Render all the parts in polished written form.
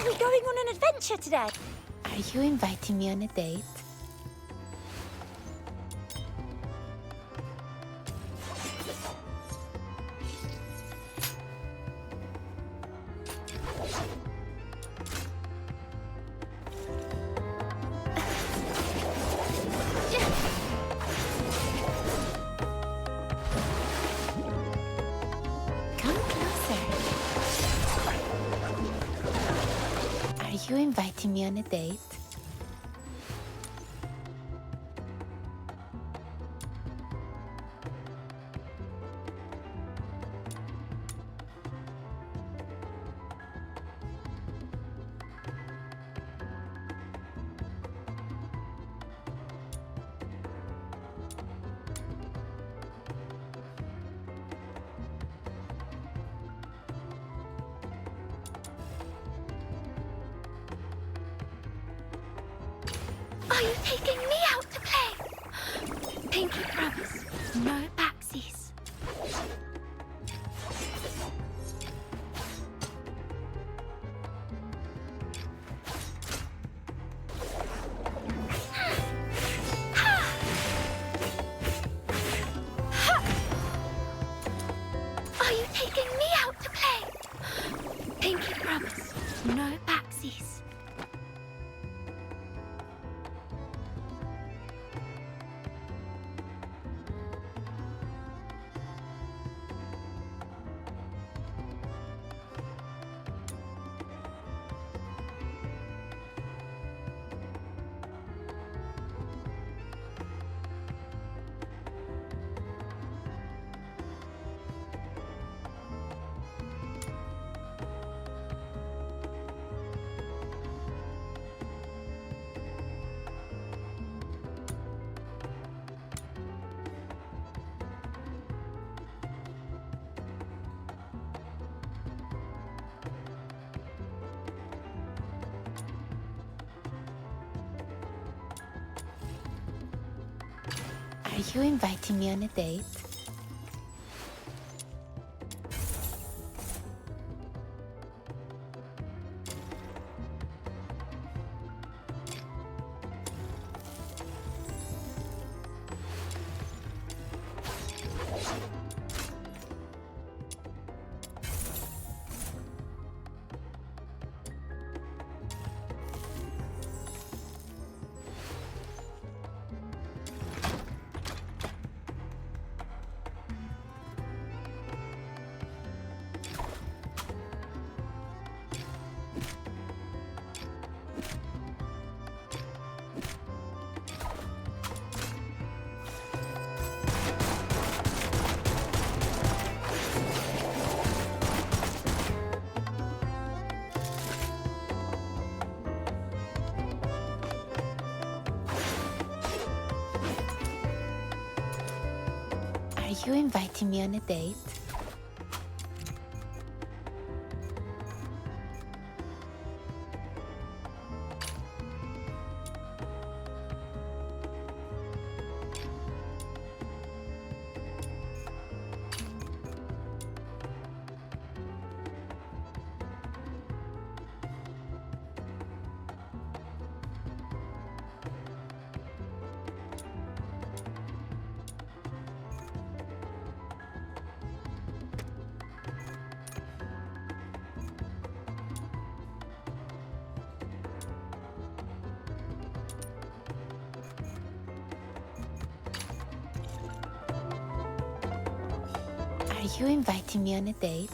Are we going on an adventure today? Are you inviting me on a date? Come closer. Are you inviting me on a date? Are you taking me out to play? Pinky promise, no backsies. Are you taking me out to play? Pinky promise, no backsies. Are you inviting me on a date? Are you inviting me on a date? Are you inviting me on a date?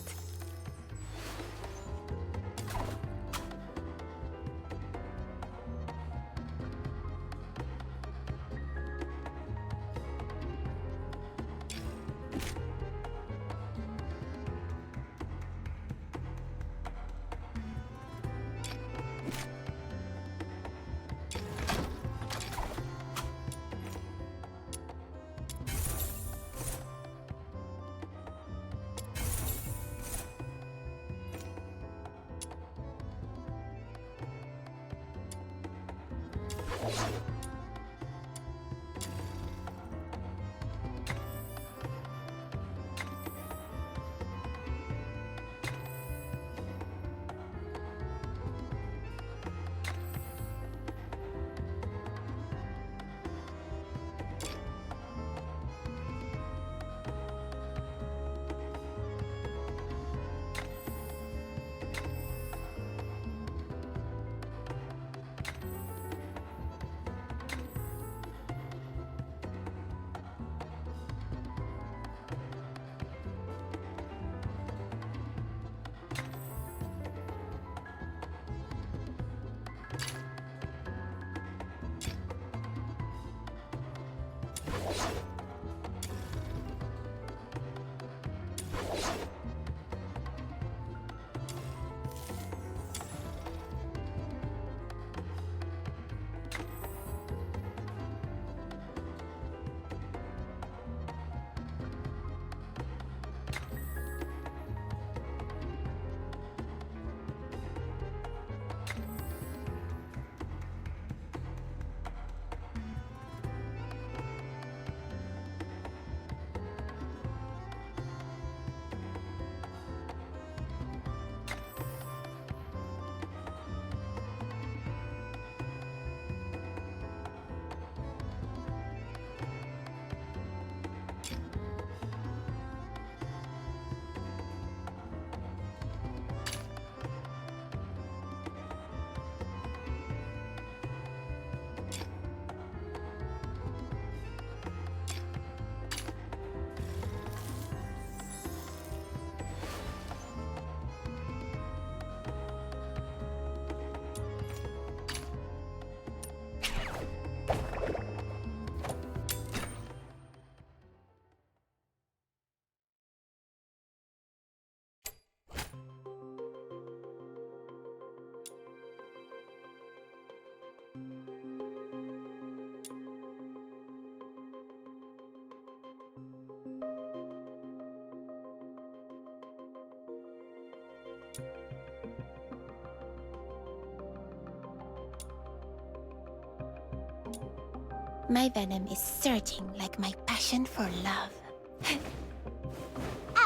My venom is surging like my passion for love.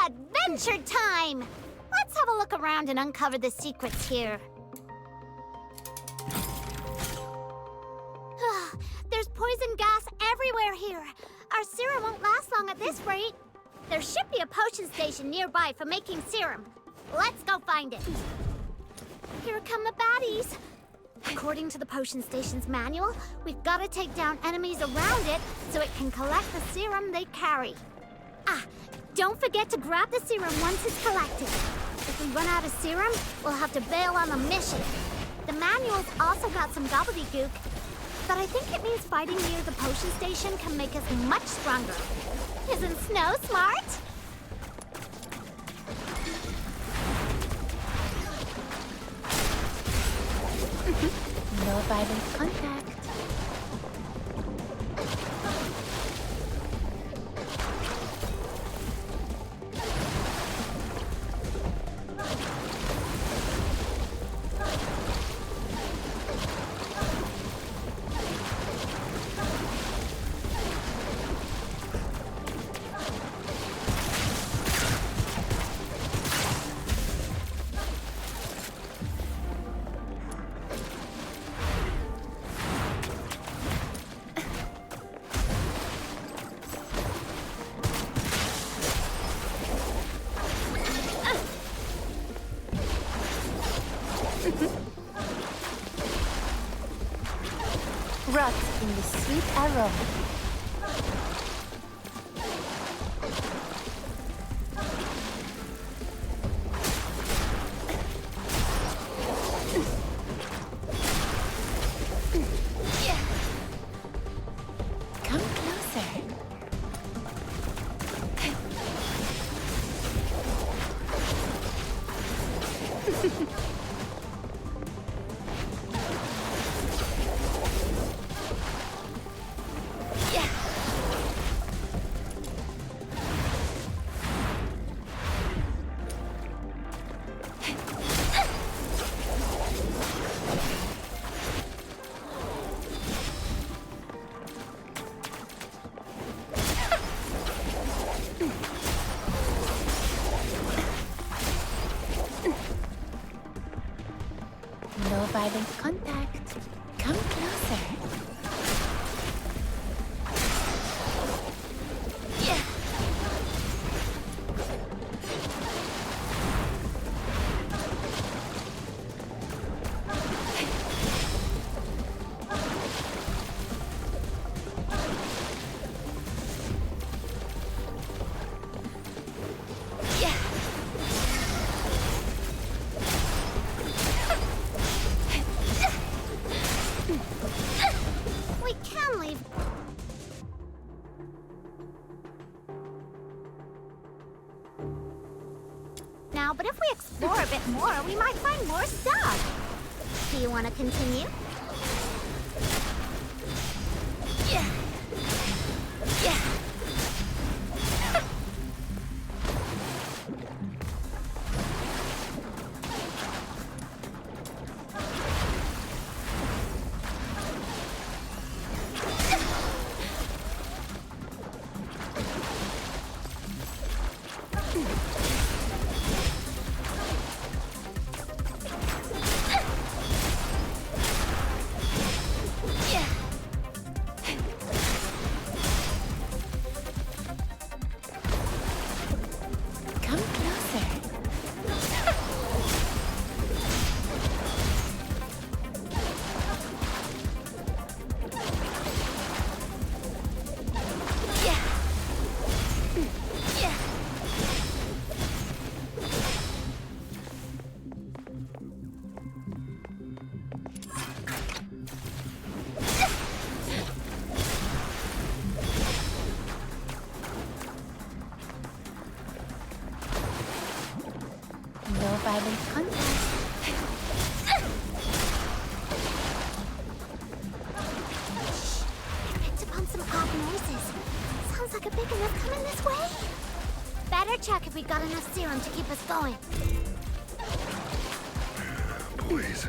Adventure time! Let's have a look around and uncover the secrets here. There's poison gas everywhere here. Our serum won't last long at this rate. There should be a potion station nearby for making serum. Let's go find it. Here come the baddies. According to the potion station's manual, we've got to take down enemies around it so it can collect the serum they carry. Don't forget to grab the serum once it's collected. If we run out of serum, we'll have to bail on the mission. The manual's also got some gobbledygook, but I think it means fighting near the potion station can make us much stronger. Isn't Snow smart? No violent contact. Rot in the sweet aroma. Come closer. No violent contact. Come closer. We can leave. Now, but if we explore a bit more, we might find more stuff. Do you want to continue? Come closer. No violent contact. I picked up on some odd noises. Sounds like a big enough coming this way. Better check if we got enough serum to keep us going. Please.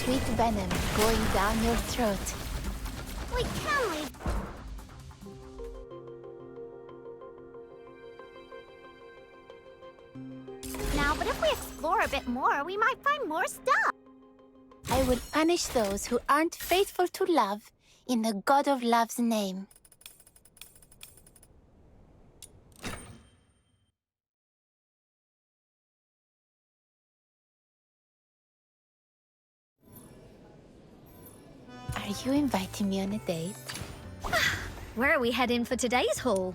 sweet venom going down your throat. We can leave. Now, but if we explore a bit more, we might find more stuff. I will punish those who aren't faithful to love in the God of Love's name. Are you inviting me on a date? Where are we heading for today's haul?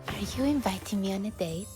Are you inviting me on a date?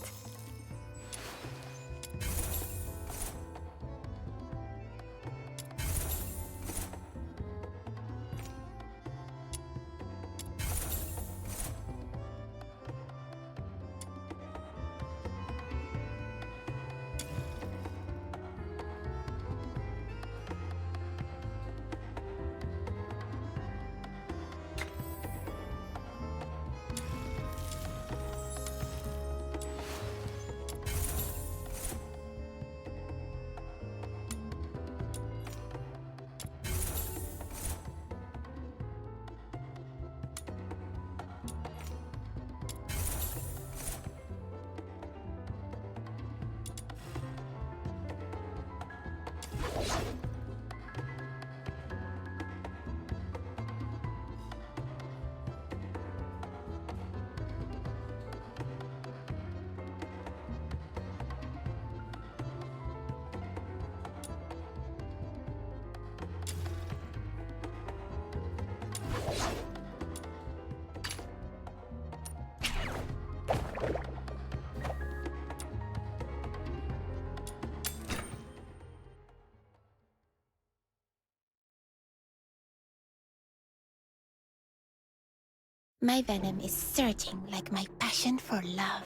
My venom is surging like my passion for love.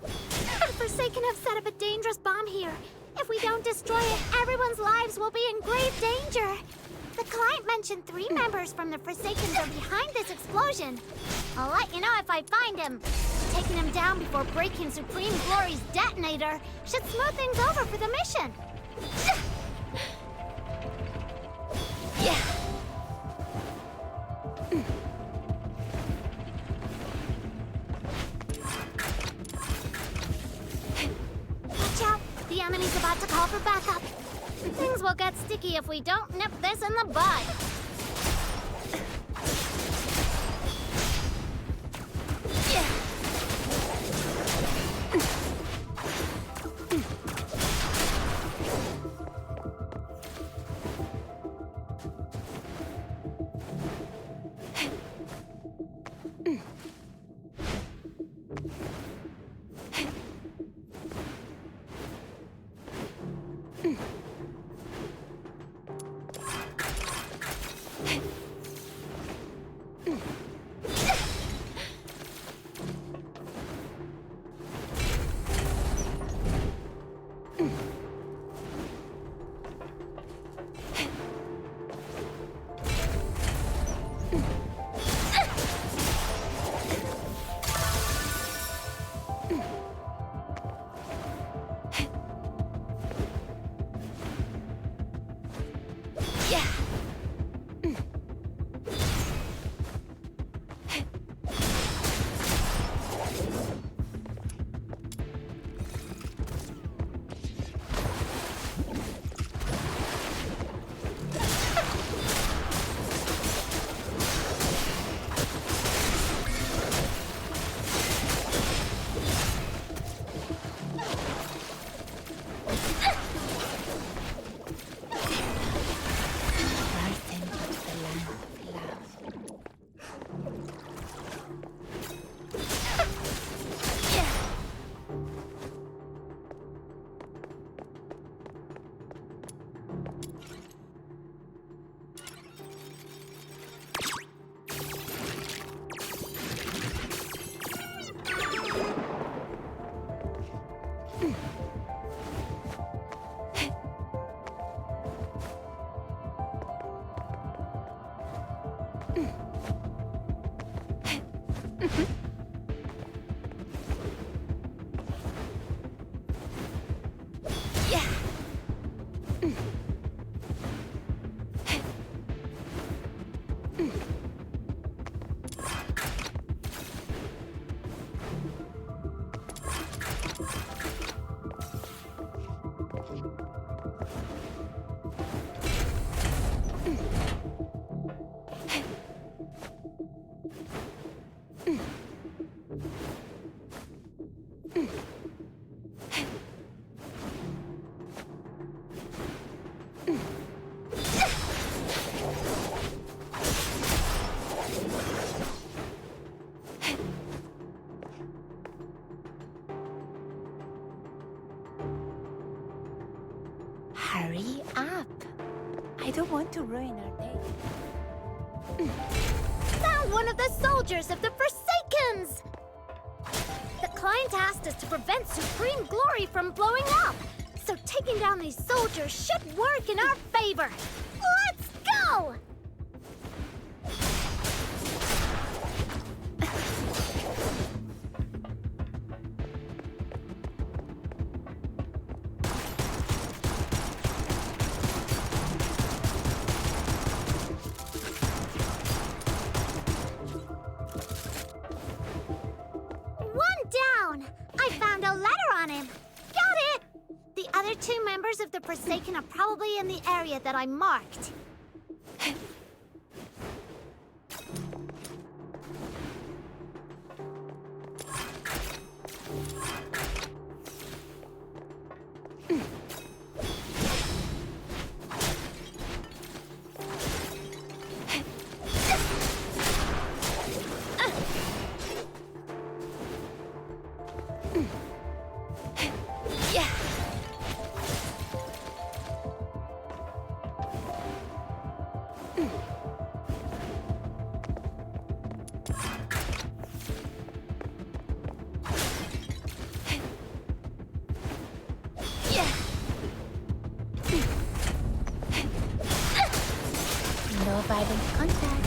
The Forsaken have set up a dangerous bomb here. If we don't destroy it, everyone's lives will be in grave danger. The client mentioned 3 members from the Forsakens are behind this explosion. I'll let you know if I find him. Taking him down before breaking Supreme Glory's detonator should smooth things over for the mission. Yeah! Watch out! The enemy's about to call for backup. Things will get sticky if we don't nip this in the bud. Hurry up. I don't want to ruin our day. Found one of the soldiers of the Forsakens! The client asked us to prevent Supreme Glory from blowing up. So taking down these soldiers should work in our favor. Let's go! I found a letter on him. Got it! The other two members of the Forsaken are probably in the area that I marked. No violent contact.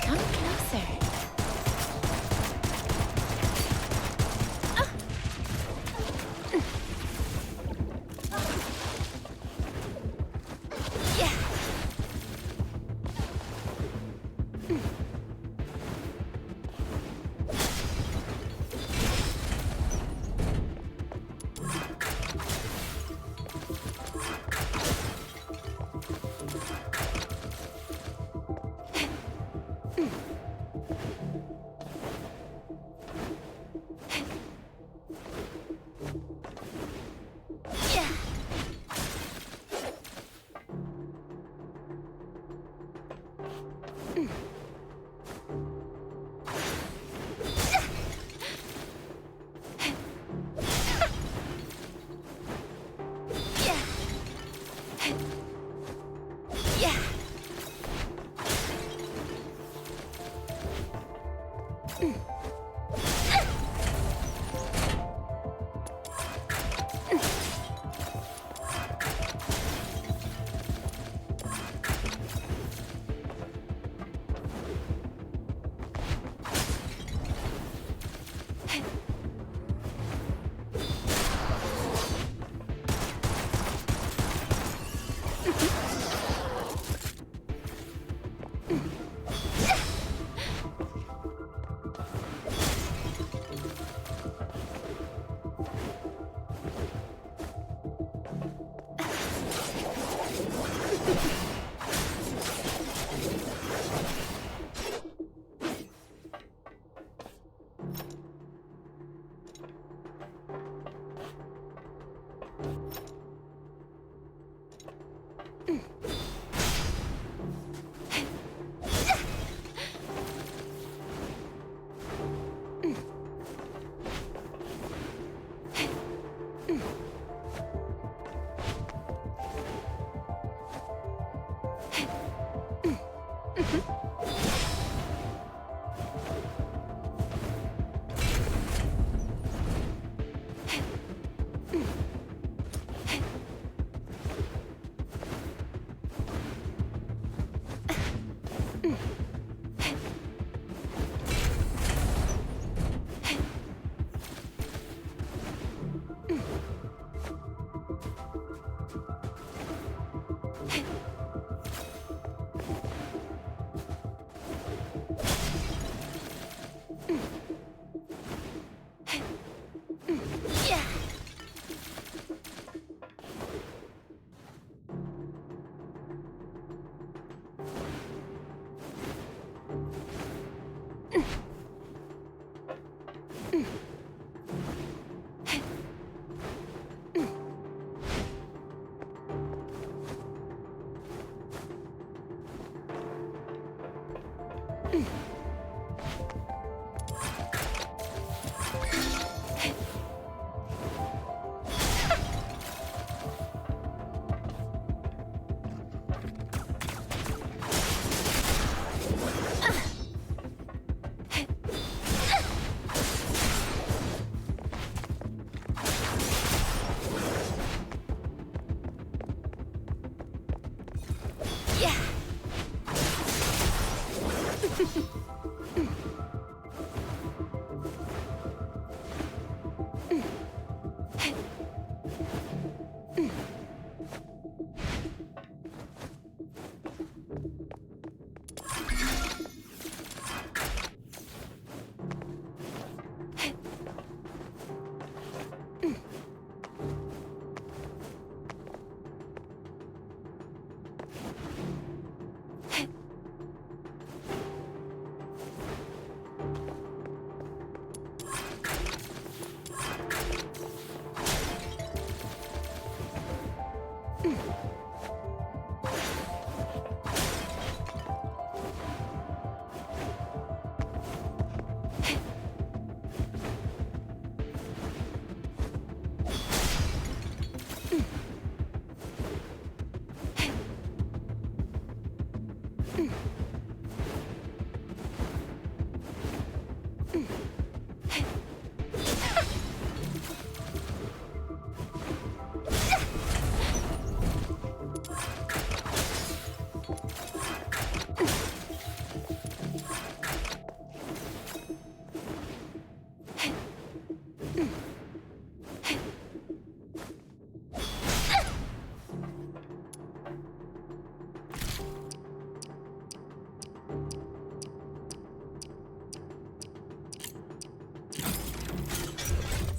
Come closer.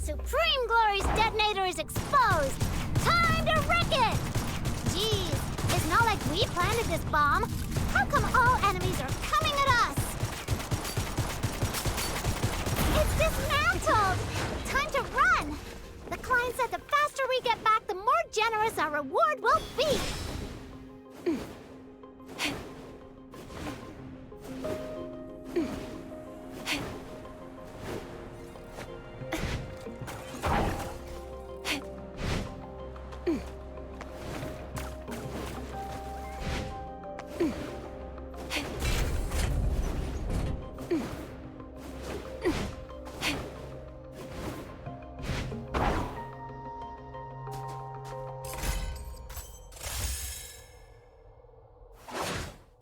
Supreme Glory's detonator is exposed! Time to wreck it! Geez, it's not like we planted this bomb. How come all enemies are coming at us? It's dismantled! Time to run! The client said the faster we get back, the more generous our reward will be!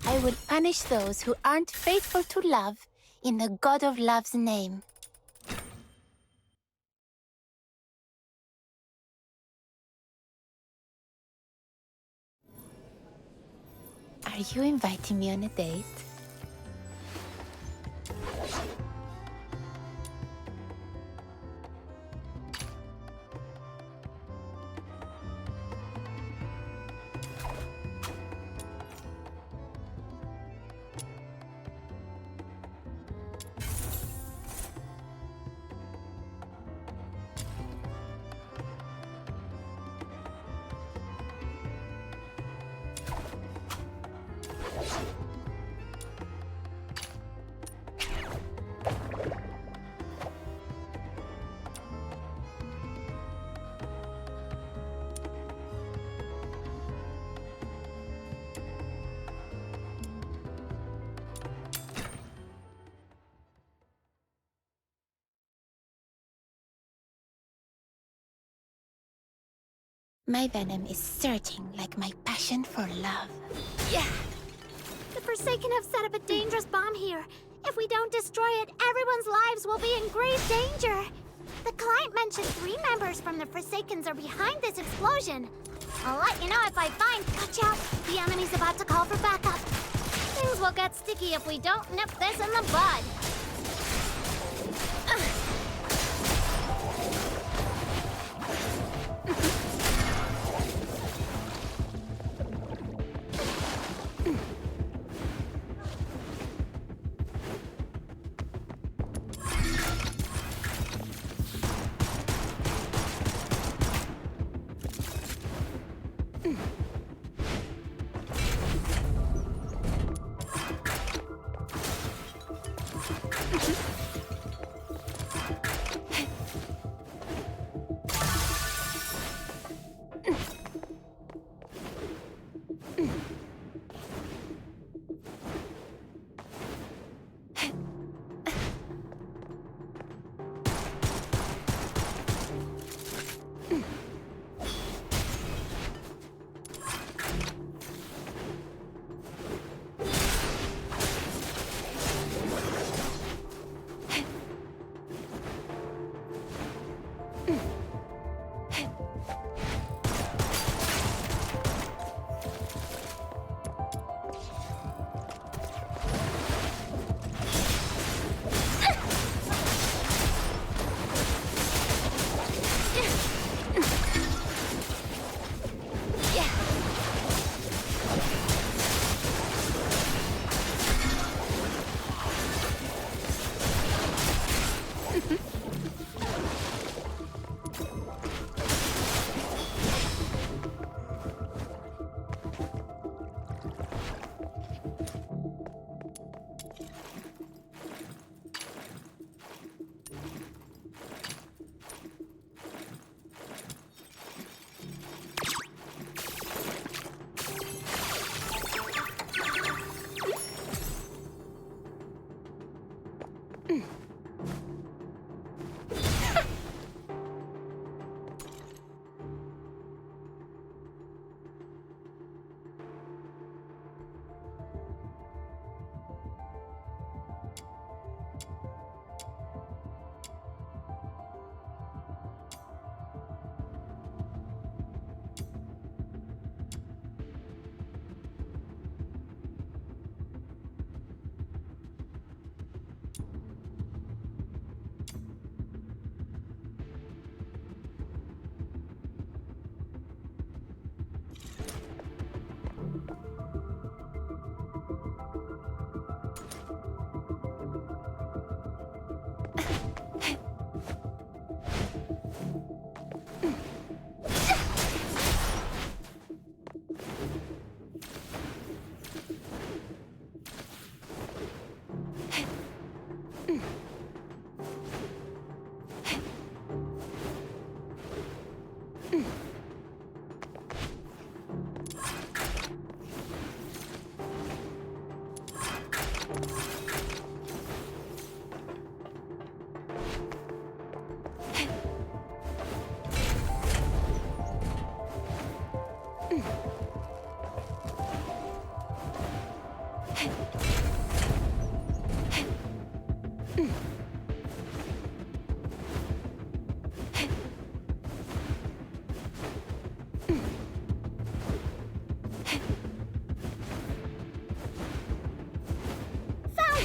I will punish those who aren't faithful to love in the God of Love's name. Are you inviting me on a date? My venom is surging like my passion for love. Yeah. The Forsaken have set up a dangerous bomb here. If we don't destroy it, everyone's lives will be in grave danger. The client mentioned 3 members from the Forsakens are behind this explosion. I'll let you know if I find... Watch out! The enemy's about to call for backup. Things will get sticky if we don't nip this in the bud.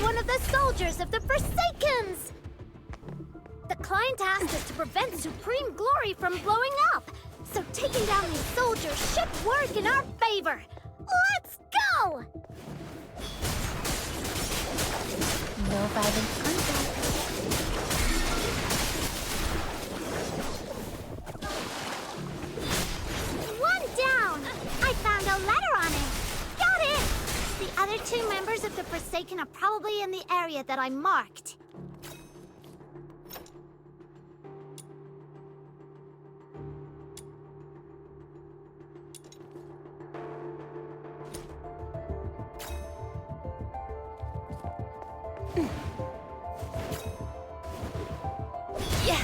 One of the soldiers of the Forsakens! The client asked us to prevent Supreme Glory from blowing up, so taking down these soldiers should work in our favor. Let's go! No violent contact. One down! I found a letter on it. Got it! The other 2 members of the Forsaken are probably in the area that I marked. Yeah.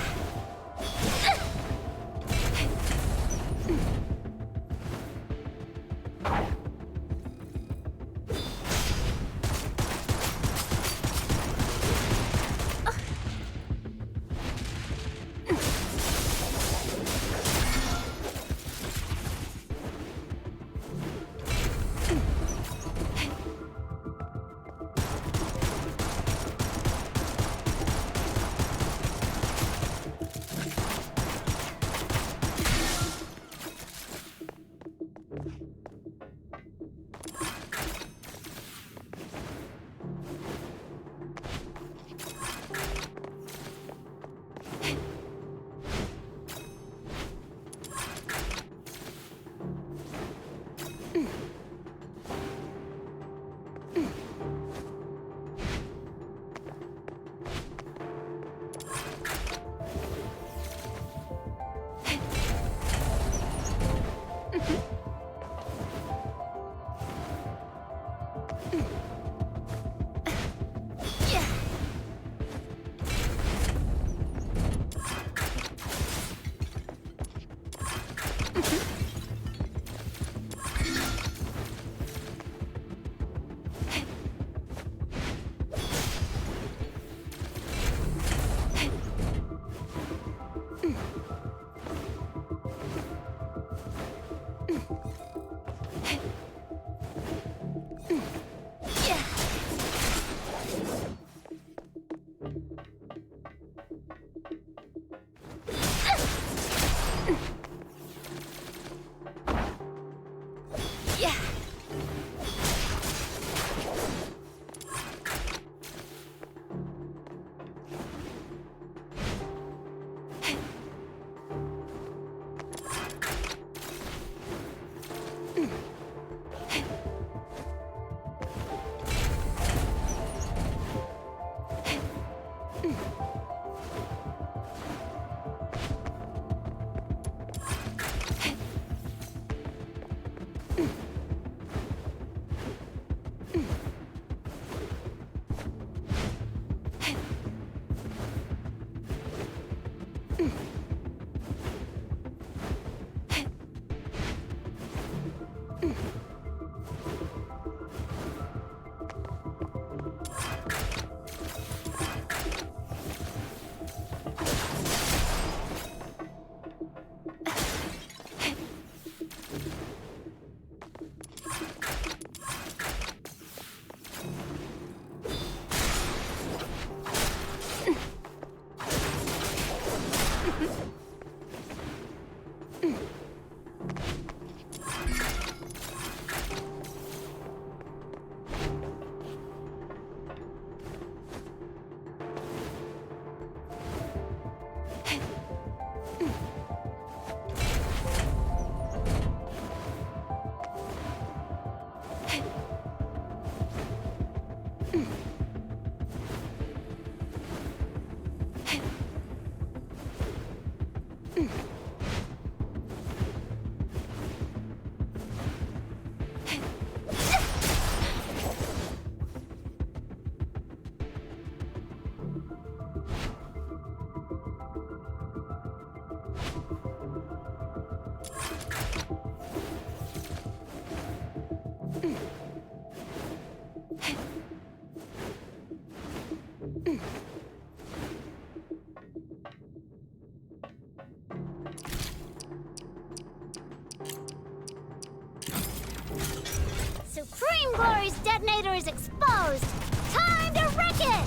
Supreme Glory's detonator is exposed! Time to wreck it!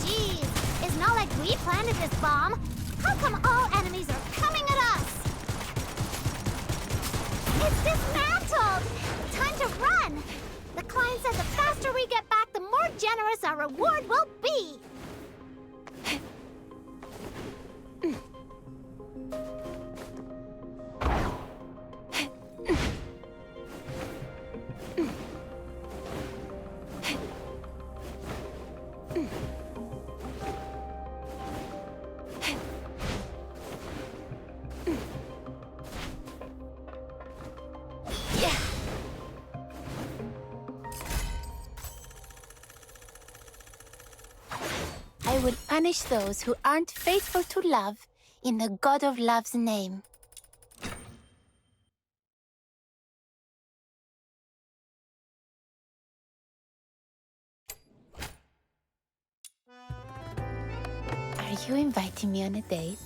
Geez, it's not like we planted this bomb. How come all enemies are coming at us? It's dismantled! Time to run! The client said the faster we get back, the more generous our reward will be! I will punish those who aren't faithful to love in the God of Love's name. Are you inviting me on a date?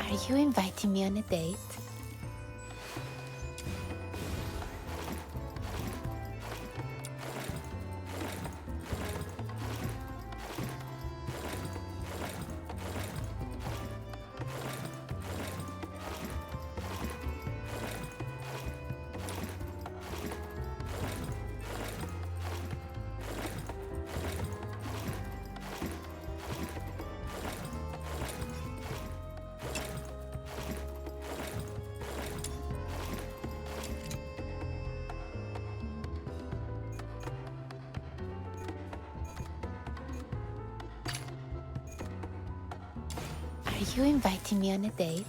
Are you inviting me on a date? Are you inviting me on a date?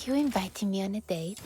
you inviting me on a date?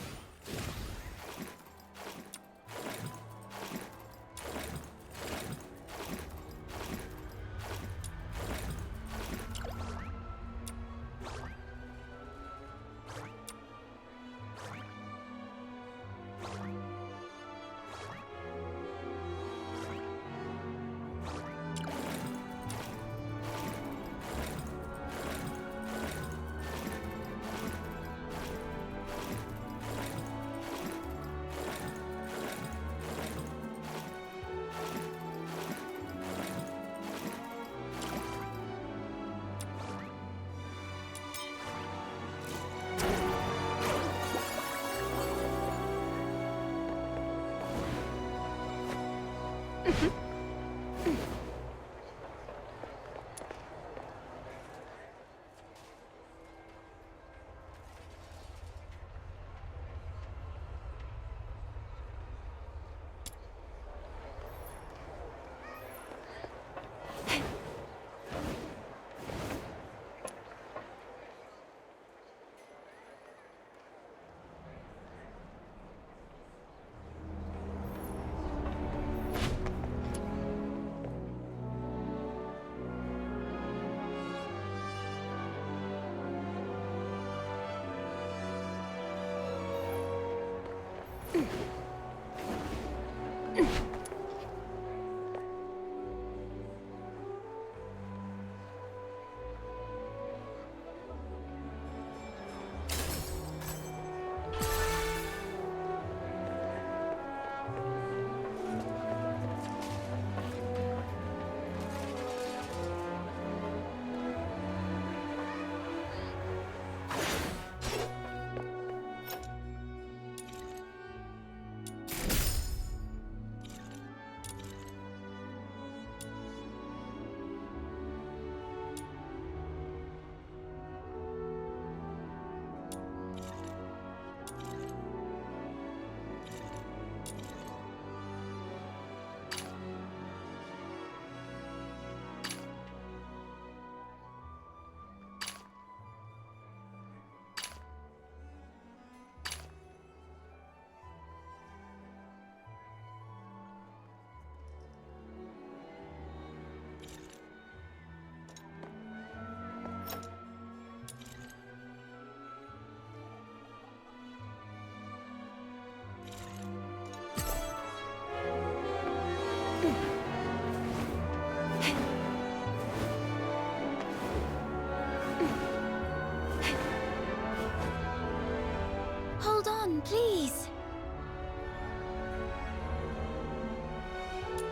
Hold on, please.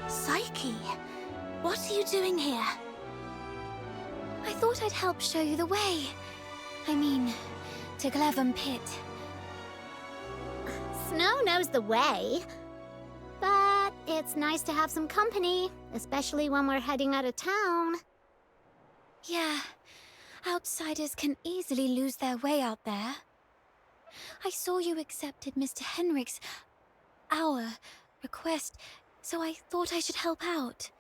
Psyche, what are you doing here? I thought I'd help show you the way. I mean, to Glevum Pit. Snow knows the way. But it's nice to have some company, especially when we're heading out of town. Yeah, outsiders can easily lose their way out there. I saw you accepted Mr. our request, so I thought I should help out.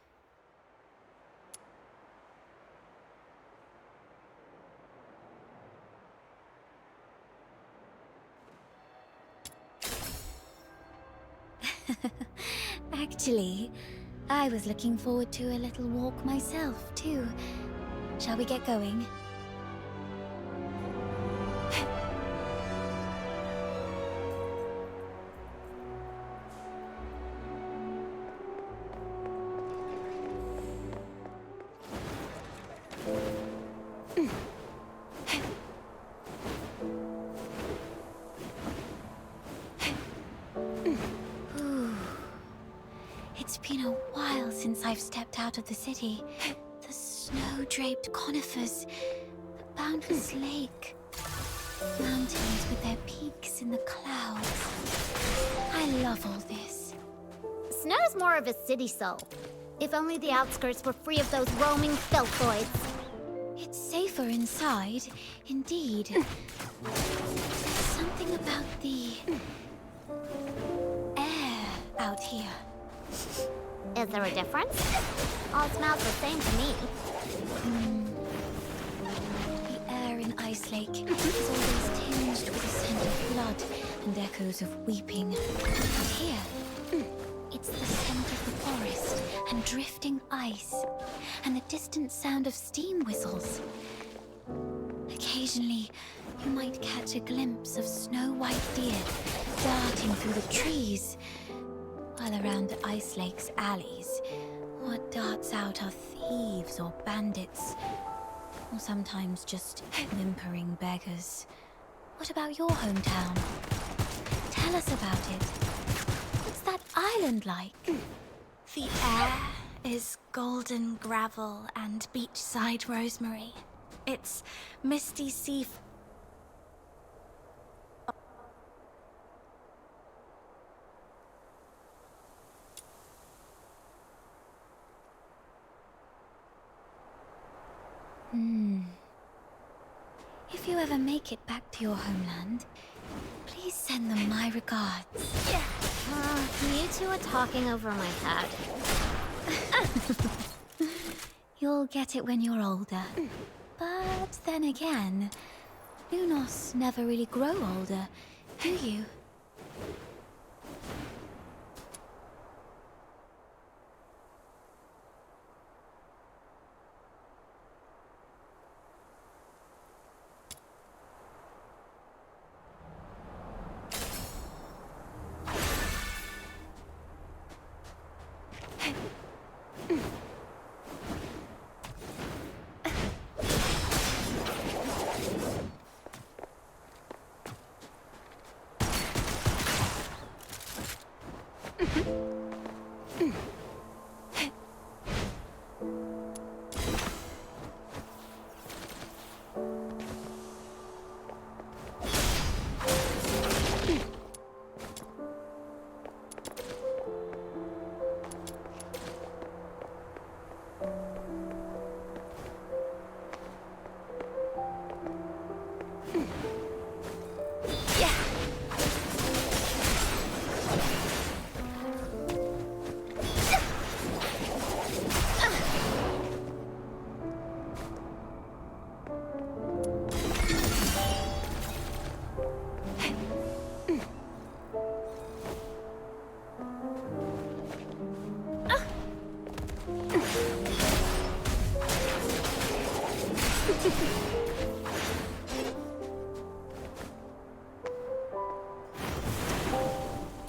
Actually, I was looking forward to a little walk myself, too. Shall we get going? It's been a while since I've stepped out of the city. The snow-draped conifers, the boundless lake, mountains with their peaks in the clouds. I love all this. Snow's more of a city soul. If only the outskirts were free of those roaming filthoids. It's safer inside, indeed. There's something about the air out here. Is there a difference? All smells the same to me. The air in Ice ice lake is always tinged with the scent of blood and echoes of weeping. And here, it's the scent of the forest and drifting ice, and the distant sound of steam whistles. Occasionally, you might catch a glimpse of snow-white deer darting through the trees, while around the ice lake's alleys, what darts out are thieves or bandits, or sometimes just whimpering beggars. What about your hometown? Tell us about it. What's that island like? The air is golden gravel and beachside rosemary. It's misty sea. If you ever make it back to your homeland, please send them my regards. You two are talking over my head. You'll get it when you're older. But then again, Lunos never really grow older, do you?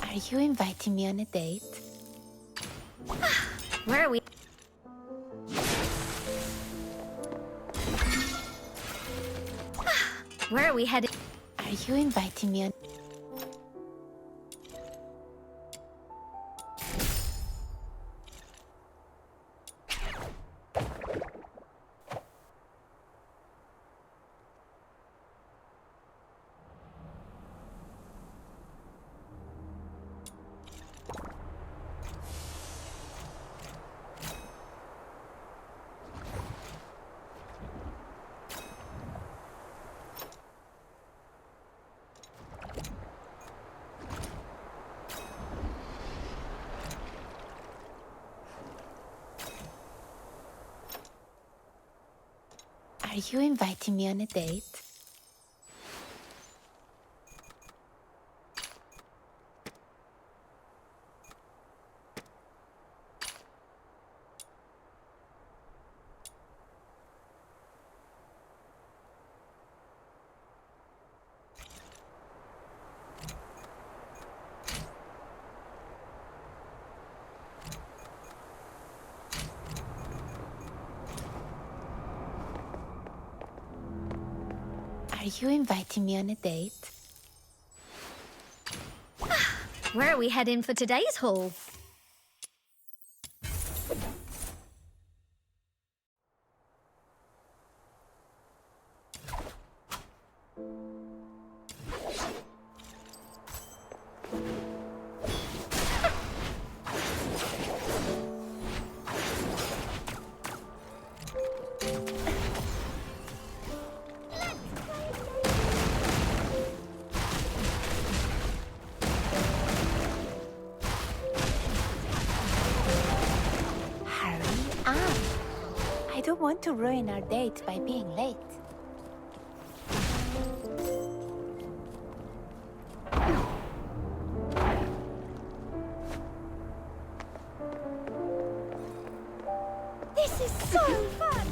Are you inviting me on a date? Where are we? Where are we headed? Are you inviting me on... Are you inviting me on a date? Are you inviting me on a date? Where are we heading for today's haul? I don't want to ruin our date by being late. So fun!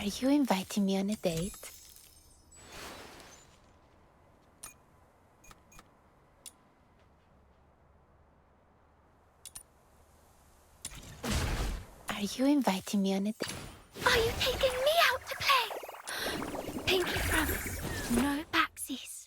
Are you inviting me on a date? Are you inviting me on a date? Are you taking me out to play? Pinky promise, no backsies.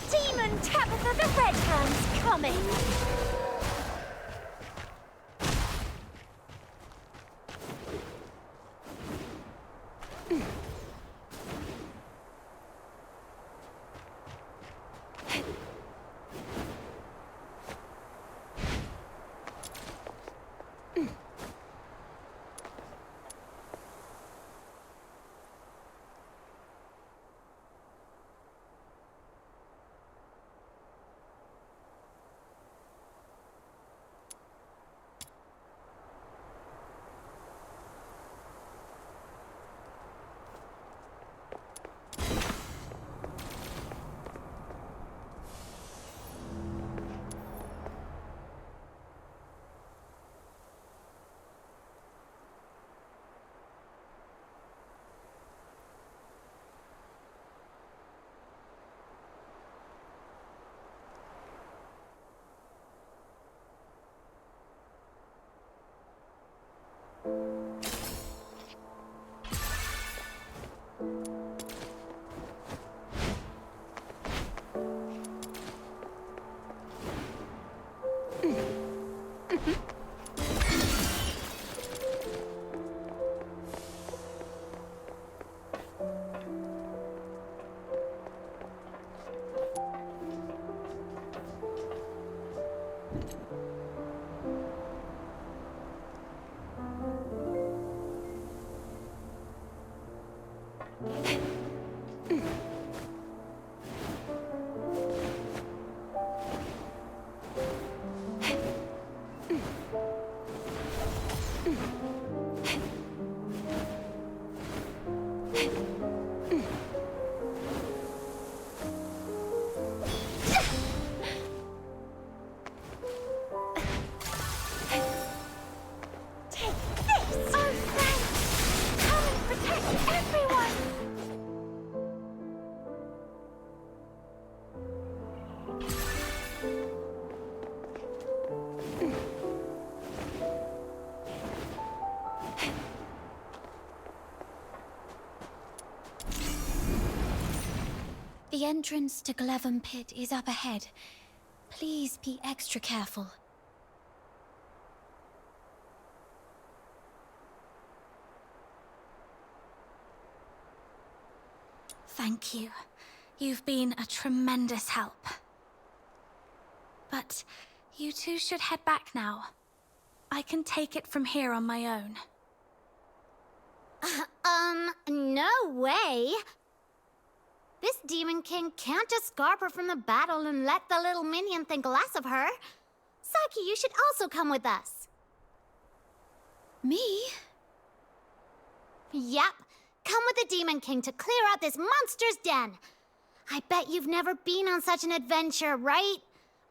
Demon Tabitha the Red Hand's coming! entrance to Glevum Pit is up ahead. Please be extra careful. Thank you. You've been a tremendous help. But you two should head back now. I can take it from here on my own. No way! This Demon King can't just scarp her from the battle and let the little minion think less of her. Saki, you should also come with us. Me? Yep. Come with the Demon King to clear out this monster's den. I bet you've never been on such an adventure, right?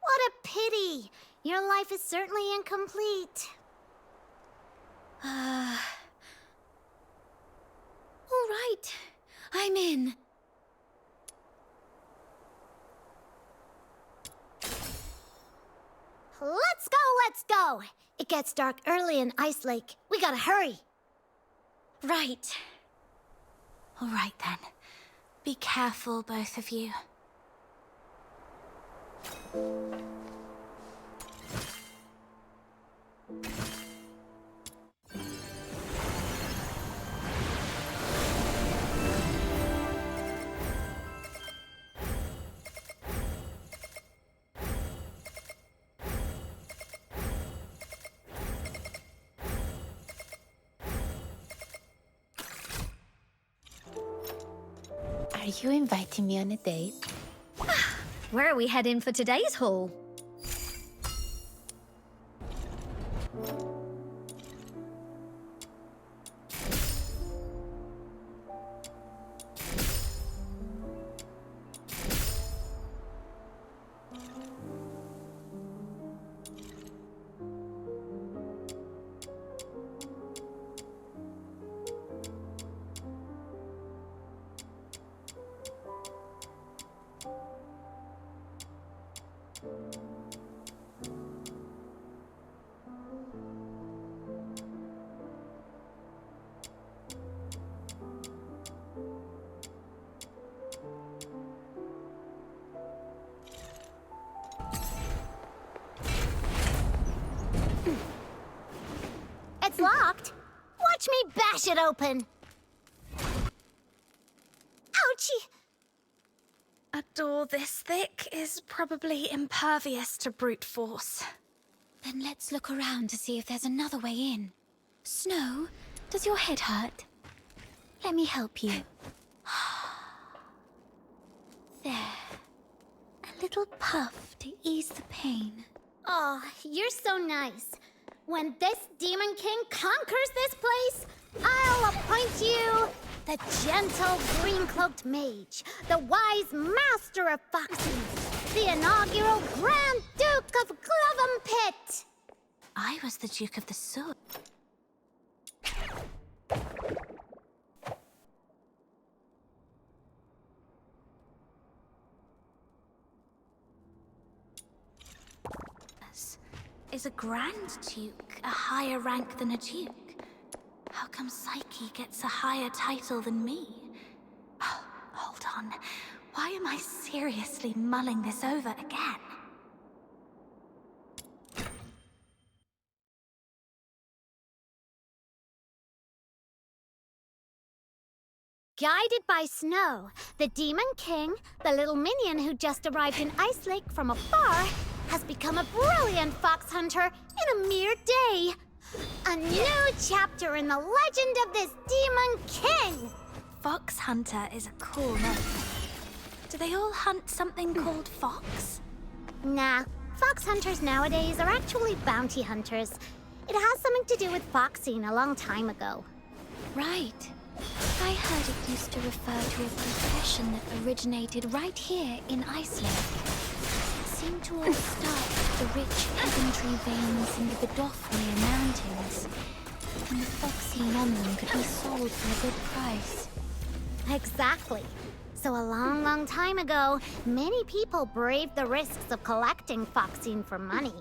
What a pity. Your life is certainly incomplete. All right. I'm in. Let's go! It gets dark early in Ice Lake. We gotta hurry. Right. All right then. Be careful, both of you. Are you inviting me on a date? Where are we heading for today's haul? It's locked. Watch me bash it open. Ouchie! A door this thick is probably impervious to brute force. Then let's look around to see if there's another way in. Snow, does your head hurt? Let me help you. There. A little puff to ease the pain. Oh, you're so nice. When this Demon King conquers this place, I'll appoint you the gentle green-cloaked mage, the wise master of foxing, the inaugural Grand Duke of Glevum Pit. I was the Duke of the Sword. Is a Grand Duke a higher rank than a Duke? How come Psyche gets a higher title than me? Oh, hold on. Why am I seriously mulling this over again? Guided by Snow, the Demon King, the little minion who just arrived in Ice Lake from afar, has become a brilliant fox hunter in a mere day. A new chapter in the legend of this Demon King! Fox Hunter is a cool name. Do they all hunt something called fox? Nah, fox hunters nowadays are actually bounty hunters. It has something to do with foxing a long time ago. Right. I heard it used to refer to a profession that originated right here in Iceland. It seemed to all start with the rich peasantry veins in the Godofnir Mountains, and the foxine on them could be sold for a good price. Exactly. So a long, long time ago, many people braved the risks of collecting foxine for money.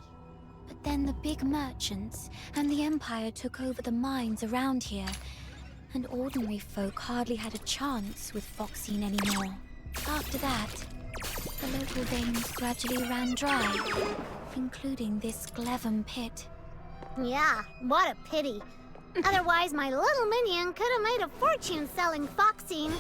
But then the big merchants and the Empire took over the mines around here, and ordinary folk hardly had a chance with foxine anymore. After that, the local veins gradually ran dry, including this Glevum pit. Yeah, what a pity. Otherwise, my little minion could have made a fortune selling foxine,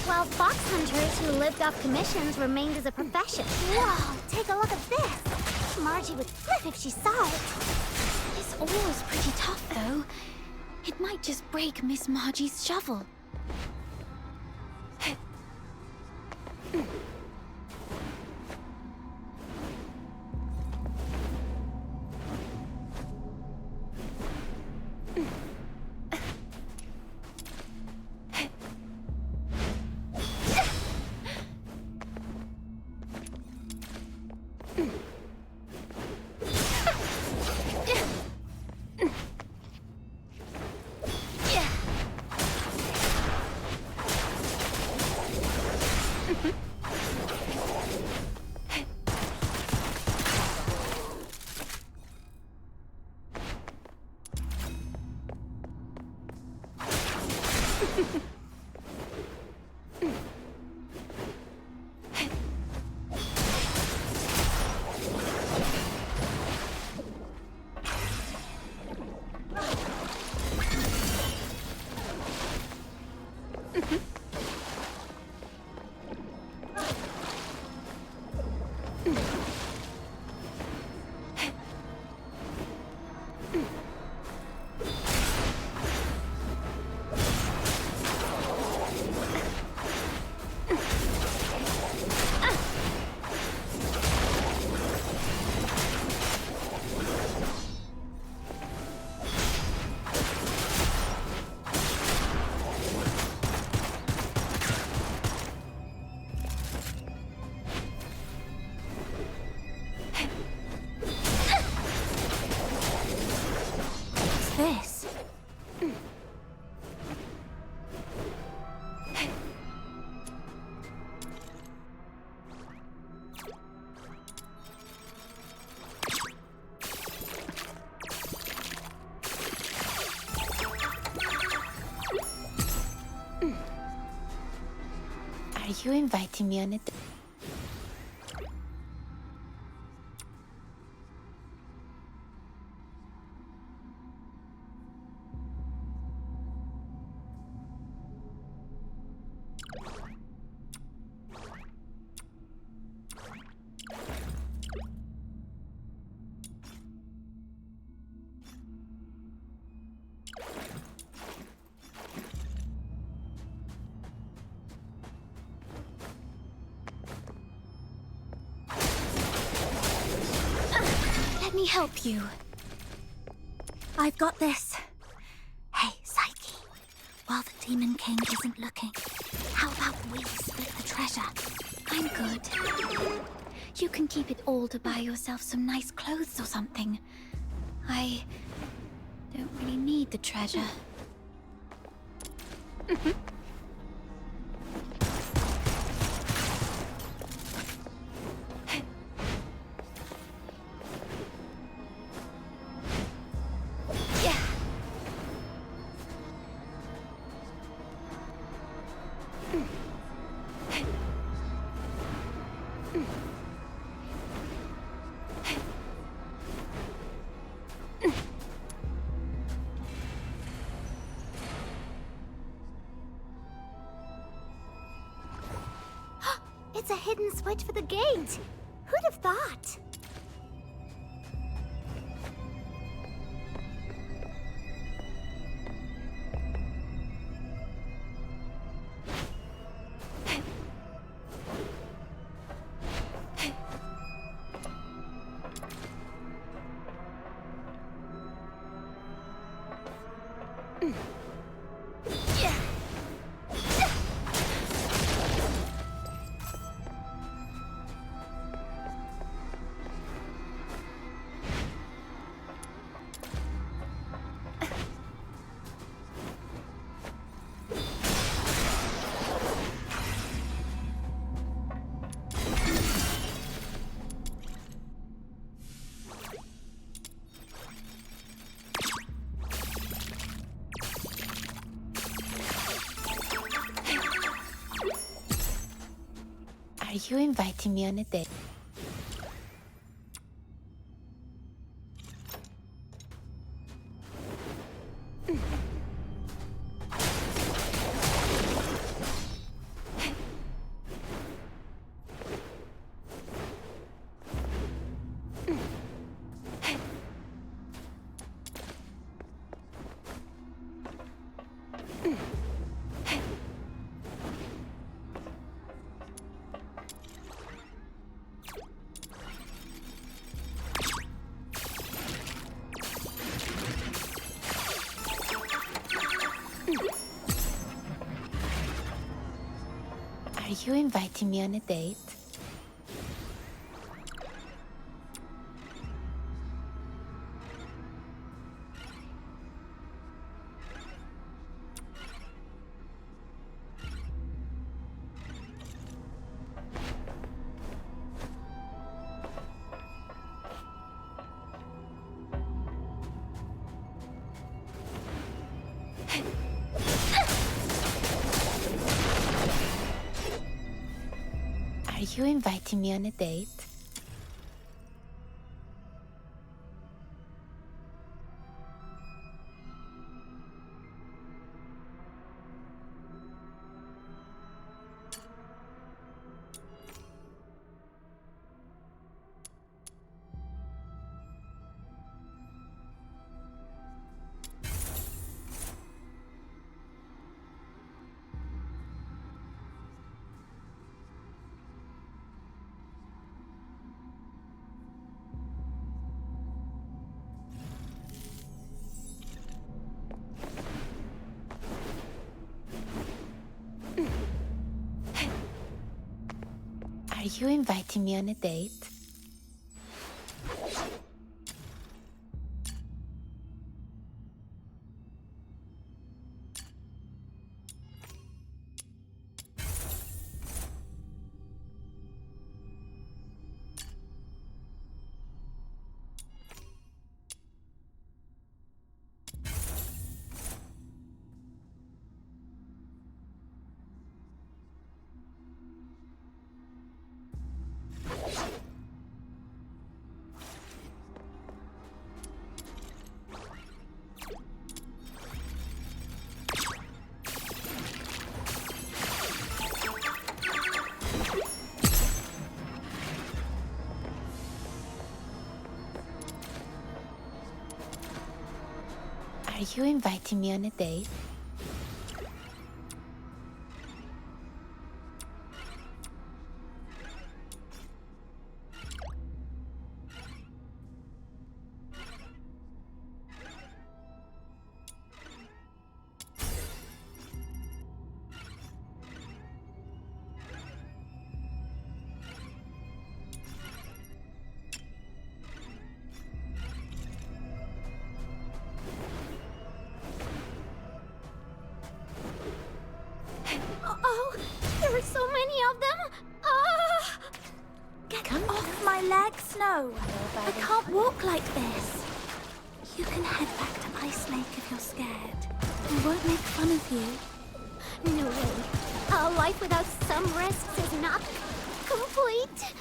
while fox hunters who lived off commissions remained as a profession. Whoa, take a look at this. Margie would flip if she saw it. This oar's pretty tough, though. It might just break Miss Margie's shovel. This? Are you inviting me on it? Let me help you. I've got this. Hey, Psyche. While the Demon King isn't looking, how about we split the treasure? I'm good. You can keep it all to buy yourself some nice clothes or something. I don't really need the treasure. It's a hidden switch for the gate. Who'd have thought? Are you inviting me on a date? Are you inviting me on a date? Are you inviting me on a date? Are you inviting me on a date? Are you inviting me on a date? Oh, there are so many of them! Ah! Get off my leg, Snow! I can't walk like this. You can head back to Ice Lake if you're scared. We won't make fun of you. No way. A life without some risks is not complete.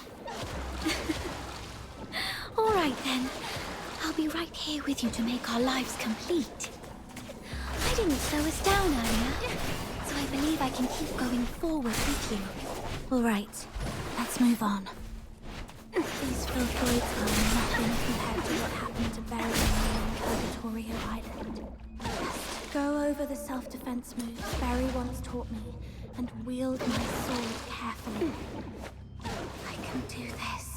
All right then. I'll be right here with you to make our lives complete. I didn't slow us down earlier, so I believe I can keep going forward with you. All right, let's move on. These Filthoids are nothing compared to what happened to Berry and me on Purgatorio Island. Just go over the self-defense moves Berry once taught me and wield my sword carefully. I can do this.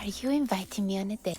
Are you inviting me on a date?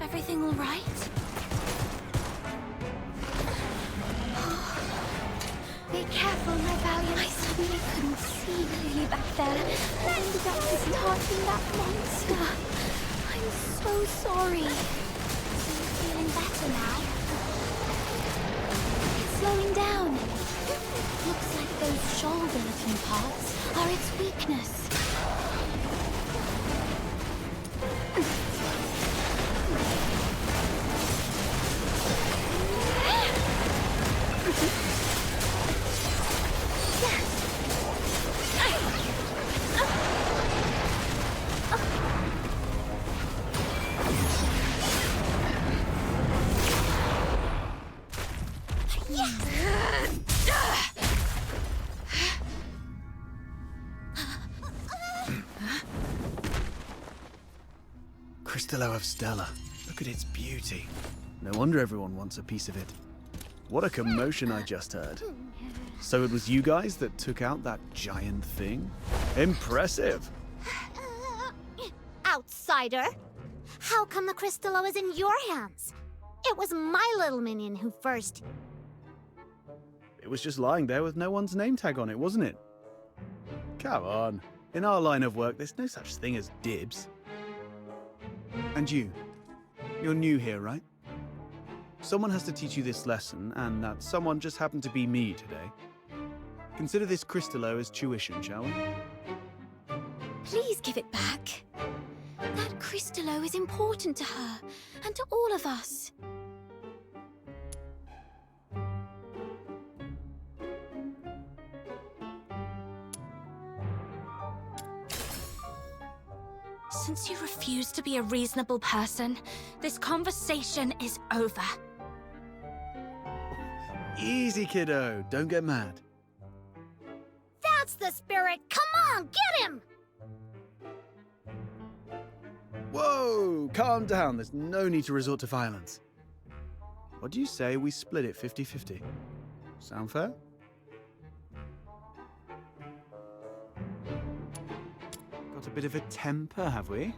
Everything all right? Be careful, my valiant. I suddenly couldn't see clearly back there. I ended up distorting that monster. I'm so sorry. Are you feeling better now? It's slowing down. Looks like those shoulder-looking parts are its weakness. Cristallo of Stella. Look at its beauty. No wonder everyone wants a piece of it. What a commotion I just heard. So it was you guys that took out that giant thing? Impressive! Outsider! How come the Cristallo is in your hands? It was my little minion who first... It was just lying there with no one's name tag on it, wasn't it? Come on. In our line of work, there's no such thing as dibs. And you're new here, right? Someone has to teach you this lesson, and that someone just happened to be me today. Consider this Cristallo as tuition, shall we? Please give it back. That Cristallo is important to her, and to all of us. Since you refuse to be a reasonable person, this conversation is over. Easy, kiddo. Don't get mad. That's the spirit! Come on, get him! Whoa! Calm down. There's no need to resort to violence. What do you say we split it 50-50? Sound fair? Got a bit of a temper, have we?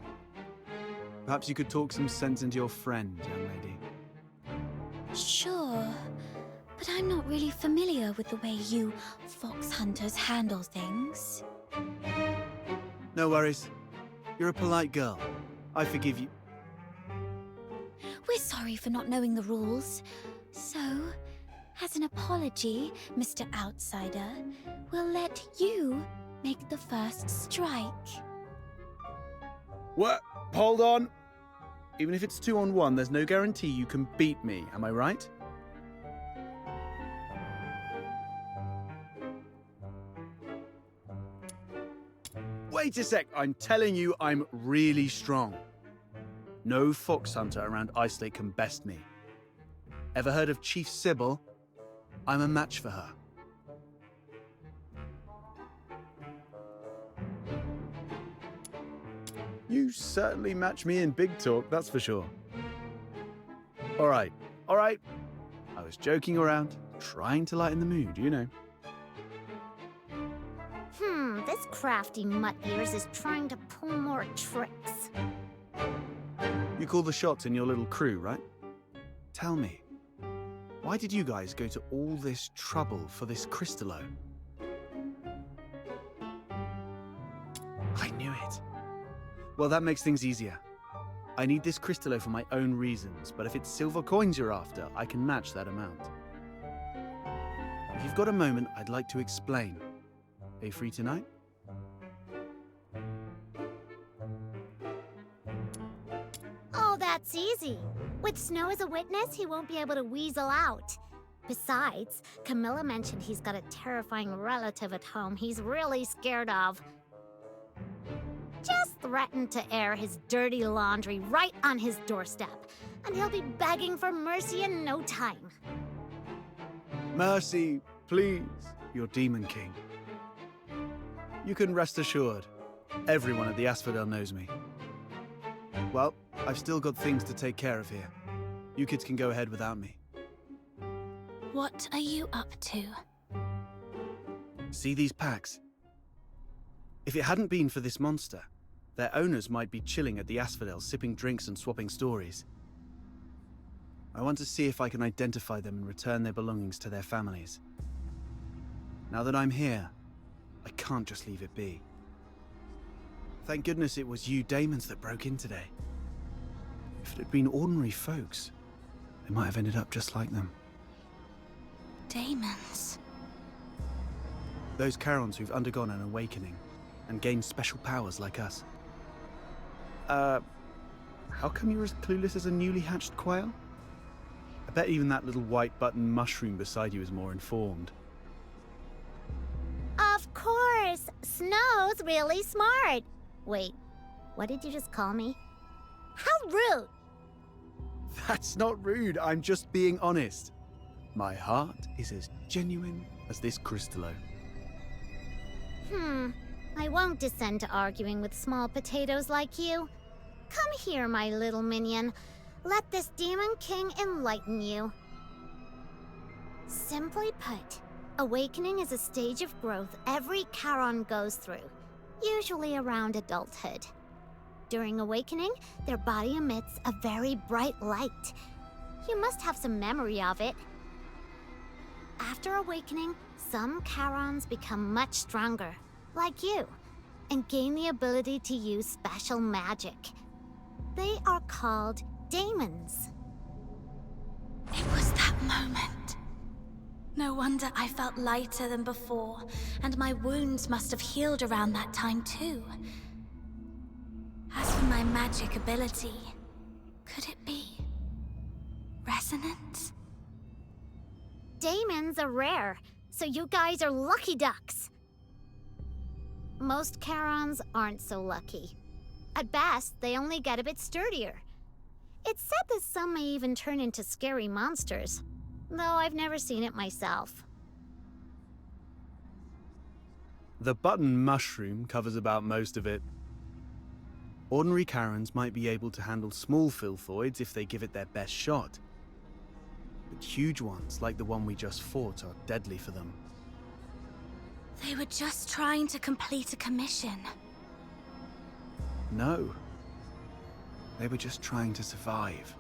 Perhaps you could talk some sense into your friend, young lady. Sure, but I'm not really familiar with the way you fox hunters handle things. No worries. You're a polite girl. I forgive you. We're sorry for not knowing the rules. So, as an apology, Mr. Outsider, we'll let you make the first strike. What? Hold on. Even if it's 2-on-1, there's no guarantee you can beat me, am I right? Wait a sec, I'm telling you I'm really strong. No fox hunter around Ice Lake can best me. Ever heard of Chief Sybil? I'm a match for her. You certainly match me in big talk, that's for sure. All right. I was joking around, trying to lighten the mood, you know. This crafty mutt ears is trying to pull more tricks. You call the shots in your little crew, right? Tell me, why did you guys go to all this trouble for this Crystallo? I knew it. Well, that makes things easier. I need this Crystallo for my own reasons, but if it's silver coins you're after, I can match that amount. If you've got a moment, I'd like to explain. Are you free tonight? Oh, that's easy. With Snow as a witness, he won't be able to weasel out. Besides, Camilla mentioned he's got a terrifying relative at home he's really scared of. Just threaten to air his dirty laundry right on his doorstep, and he'll be begging for mercy in no time. Mercy, please, your Demon King. You can rest assured, everyone at the Asphodel knows me. Well, I've still got things to take care of here. You kids can go ahead without me. What are you up to? See these packs? If it hadn't been for this monster, their owners might be chilling at the Asphodel, sipping drinks and swapping stories. I want to see if I can identify them and return their belongings to their families. Now that I'm here, I can't just leave it be. Thank goodness it was you Daemons that broke in today. If it had been ordinary folks, they might have ended up just like them. Daemons? Those Charons who've undergone an awakening and gained special powers like us. How come you're as clueless as a newly hatched quail? I bet even that little white button mushroom beside you is more informed. Of course! Snow's really smart. Wait, what did you just call me? How rude! That's not rude, I'm just being honest. My heart is as genuine as this Crystallo. I won't descend to arguing with small potatoes like you. Come here, my little minion. Let this Demon King enlighten you. Simply put, awakening is a stage of growth every Charon goes through, usually around adulthood. During awakening, their body emits a very bright light. You must have some memory of it. After awakening, some Charons become much stronger, like you, and gain the ability to use special magic. They are called daemons. It was that moment. No wonder I felt lighter than before, and my wounds must have healed around that time too. As for my magic ability, could it be resonance? Daemons are rare, so you guys are lucky ducks. Most Charons aren't so lucky. At best, they only get a bit sturdier. It's said that some may even turn into scary monsters, though I've never seen it myself. The button mushroom covers about most of it. Ordinary Karens might be able to handle small filthoids if they give it their best shot. But huge ones, like the one we just fought, are deadly for them. They were just trying to complete a commission. No. They were just trying to survive.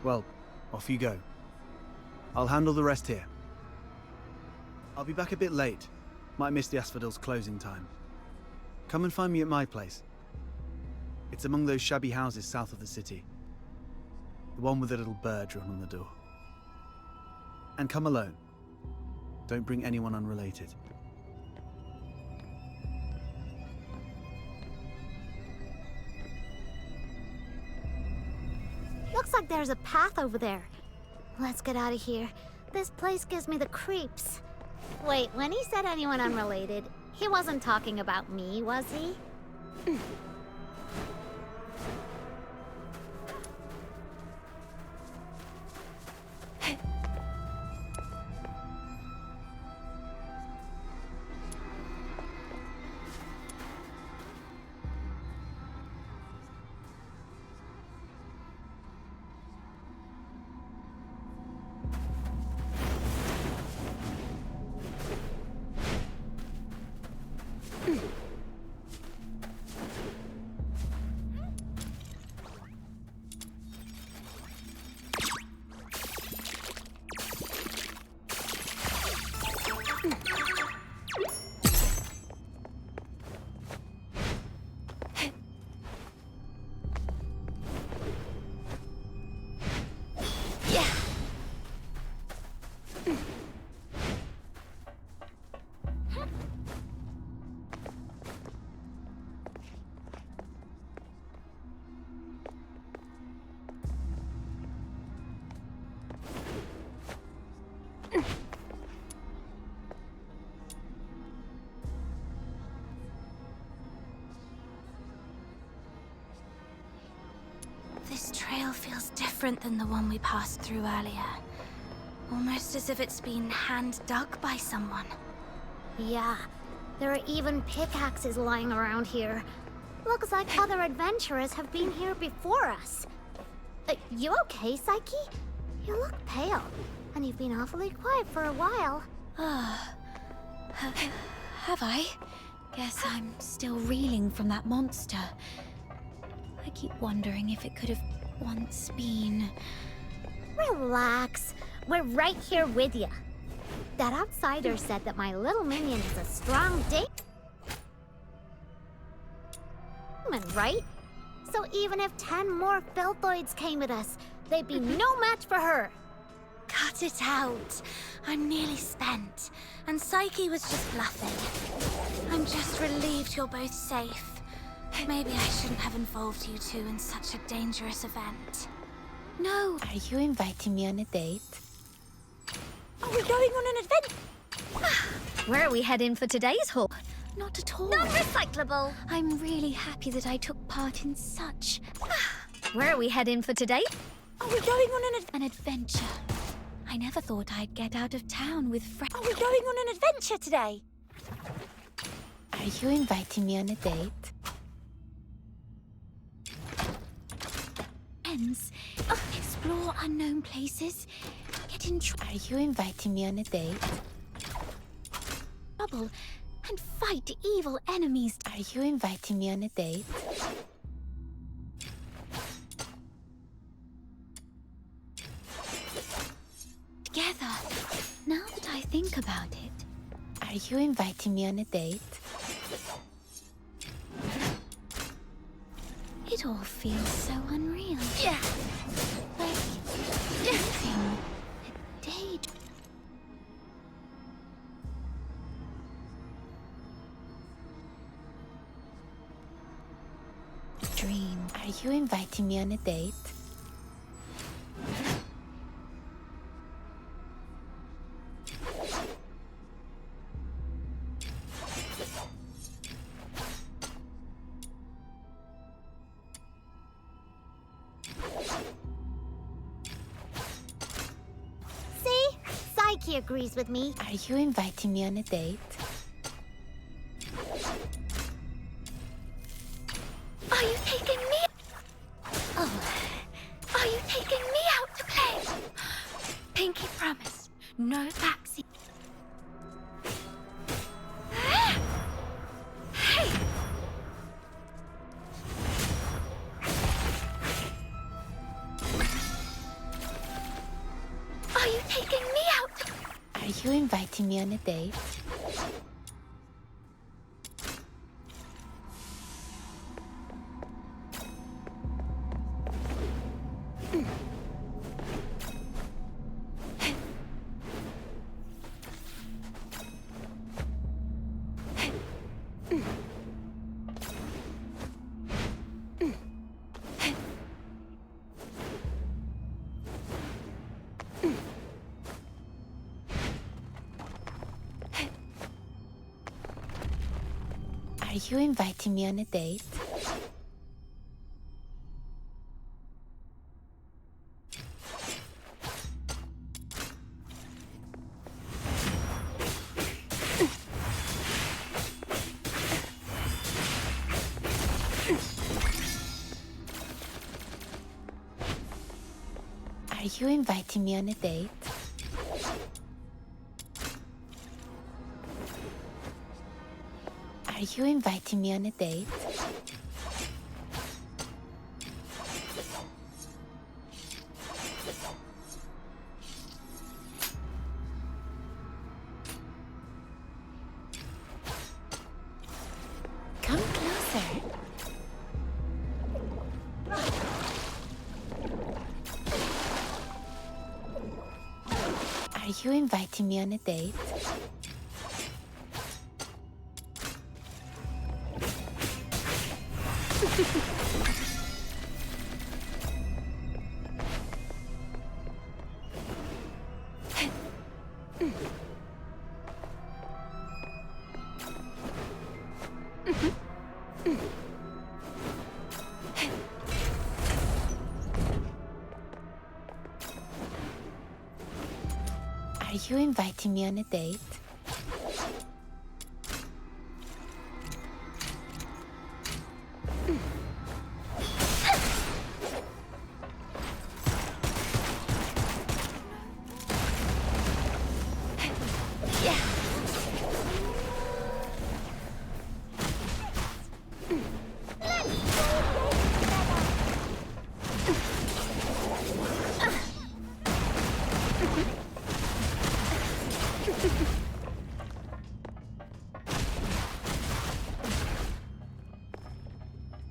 Well, off you go. I'll handle the rest here. I'll be back a bit late. Might miss the Asphodels' closing time. Come and find me at my place. It's among those shabby houses south of the city. The one with the little bird drawn on the door. And come alone. Don't bring anyone unrelated. Looks like there's a path over there. Let's get out of here. This place gives me the creeps. Wait, when he said anyone unrelated, he wasn't talking about me, was he? This trail feels different than the one we passed through earlier. Almost as if it's been hand-dug by someone. Yeah, there are even pickaxes lying around here. Looks like other adventurers have been here before us. You okay, Psyche? You look pale, and you've been awfully quiet for a while. Have I? Guess I'm still reeling from that monster. I keep wondering if it could have once been... Relax. We're right here with you. That outsider said that my little minion is a strong demon, right? So even if 10 more filthoids came with us, they'd be no match for her. Cut it out. I'm nearly spent, and Psyche was just bluffing. I'm just relieved you're both safe. Maybe I shouldn't have involved you two in such a dangerous event. No! Are you inviting me on a date? Are we going on an adventure? Where are we heading for today's haul? Not at all. Non-recyclable. I'm really happy that I took part in such Where are we heading for today? Are we going on an adventure. I never thought I'd get out of town with friends. Are we going on an adventure today? Are you inviting me on a date? Explore unknown places, get in Are you inviting me on a date? trouble, and fight evil enemies. Are you inviting me on a date? Together. Now that I think about it. Are you inviting me on a date? It all feels so unreal. Yeah. Like living a day. Dream. Are you inviting me on a date? think he agrees with me. Are you inviting me on a date? Are you taking me? Oh, are you taking me out to play? Pinky promise, no backseat. Hey! Are you taking me out to... Are you inviting me on a date? Are you inviting me on a date? Are you inviting me on a date? Are you inviting me on a date? Come closer. Are you inviting me on a date? Are you inviting me on a date?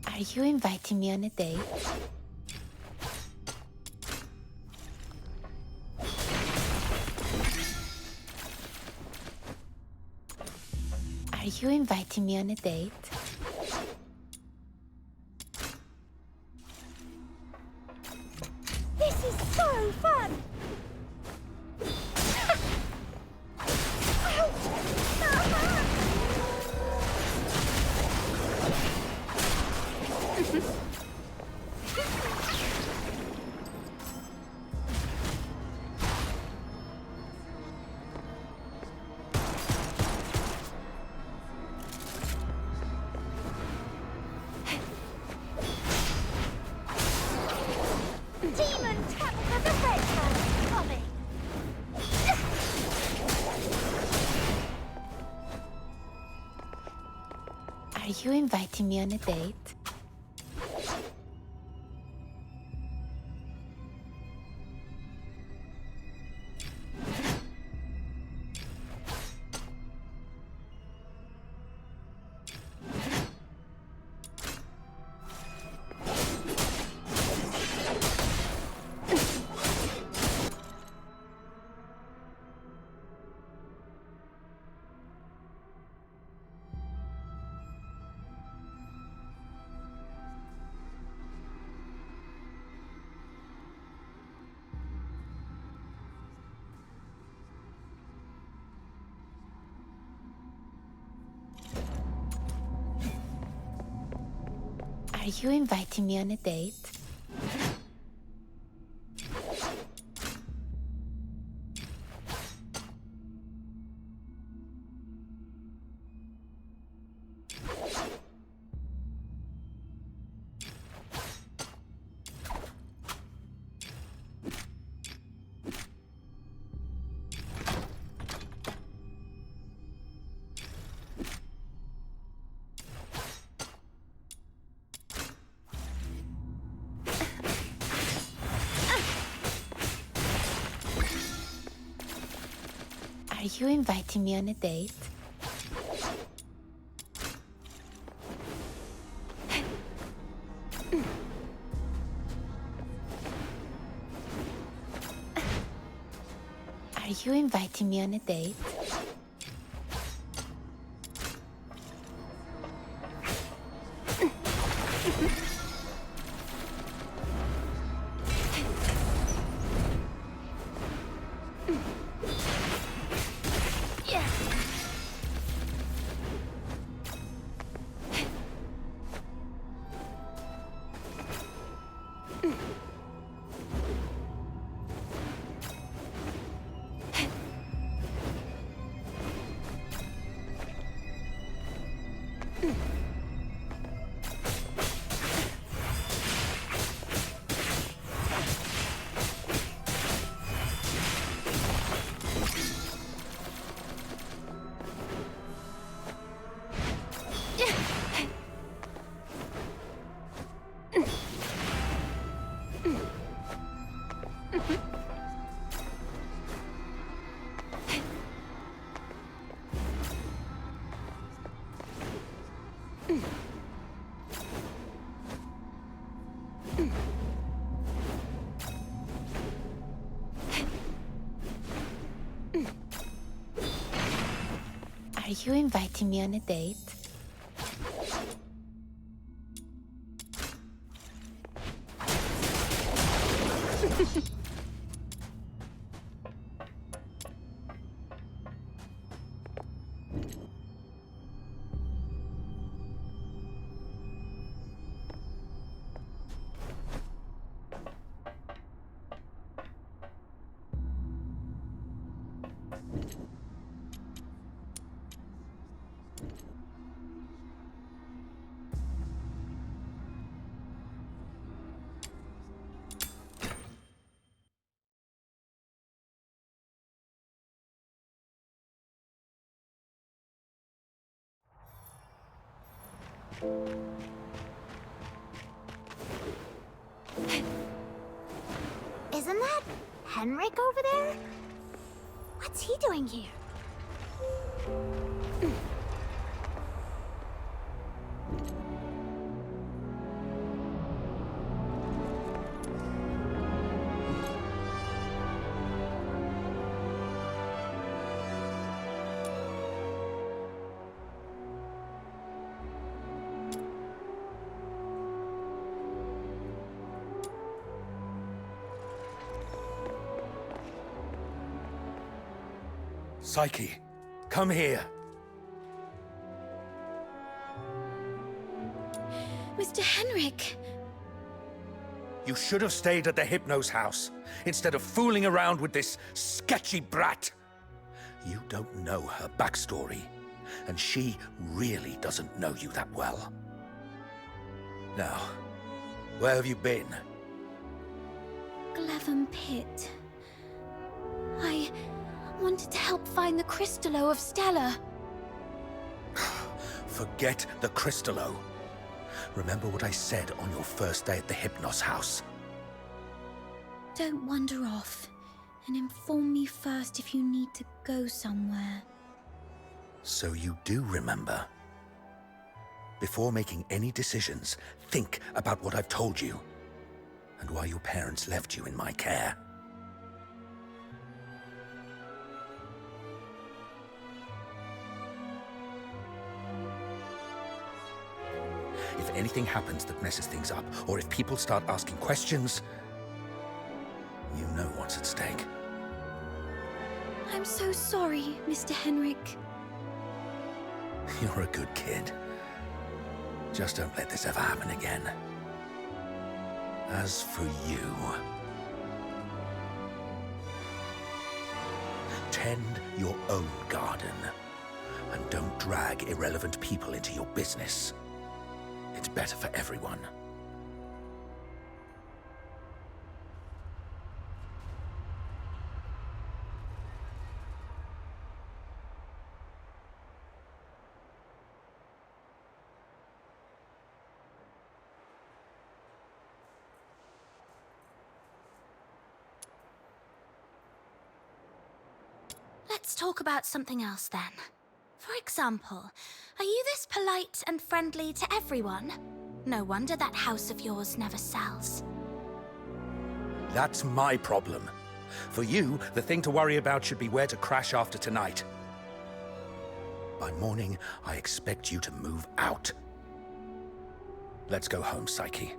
Are you inviting me on a date? Are you inviting me on a date? This is so fun! Demon Tabitha the Red Hand coming! Are you inviting me on a date? Are you inviting me on a date? Are you inviting me on a date? Are you inviting me on a date? Are you inviting me on a date? Isn't that Henrik over there? What's he doing here? Psyche, come here. Mr. Henrik! You should have stayed at the Hypno's house, instead of fooling around with this sketchy brat. You don't know her backstory, and she really doesn't know you that well. Now, where have you been? Glavum Pit. I wanted to help find the Crystallo of Stella. Forget the Crystallo. Remember what I said on your first day at the Hypnos house. Don't wander off, and inform me first if you need to go somewhere. So you do remember. Before making any decisions, think about what I've told you, and why your parents left you in my care. If anything happens that messes things up, or if people start asking questions, you know what's at stake. I'm so sorry, Mr. Henrik. You're a good kid. Just don't let this ever happen again. As for you, tend your own garden, and don't drag irrelevant people into your business. It's better for everyone. Let's Let's talk about something else then. For example, are you this polite and friendly to everyone? No wonder that house of yours never sells. That's my problem. For you, the thing to worry about should be where to crash after tonight. By morning, I expect you to move out. Let's go home, Psyche.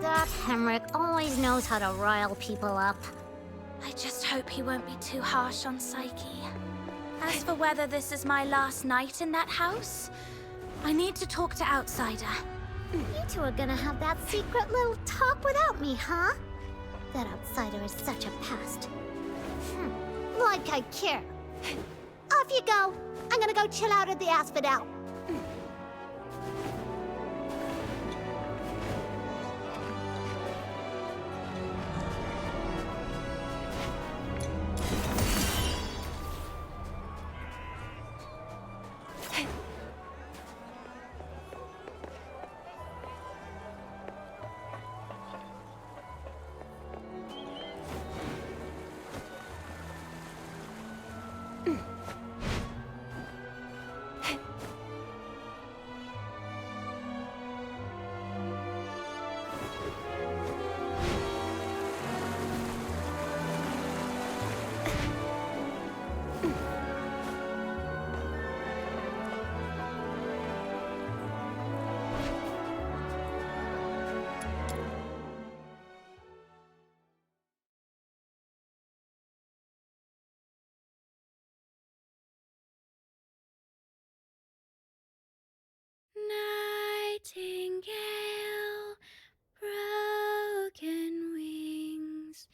That Hemrick always knows how to rile people up. I just hope he won't be too harsh on Psyche. As for whether this is my last night in that house, I need to talk to Outsider. You two are gonna have that secret little talk without me, huh? That outsider is such a pest. Like I care. Off you go. I'm gonna go chill out at the Asphodel. Nightingale, broken wings.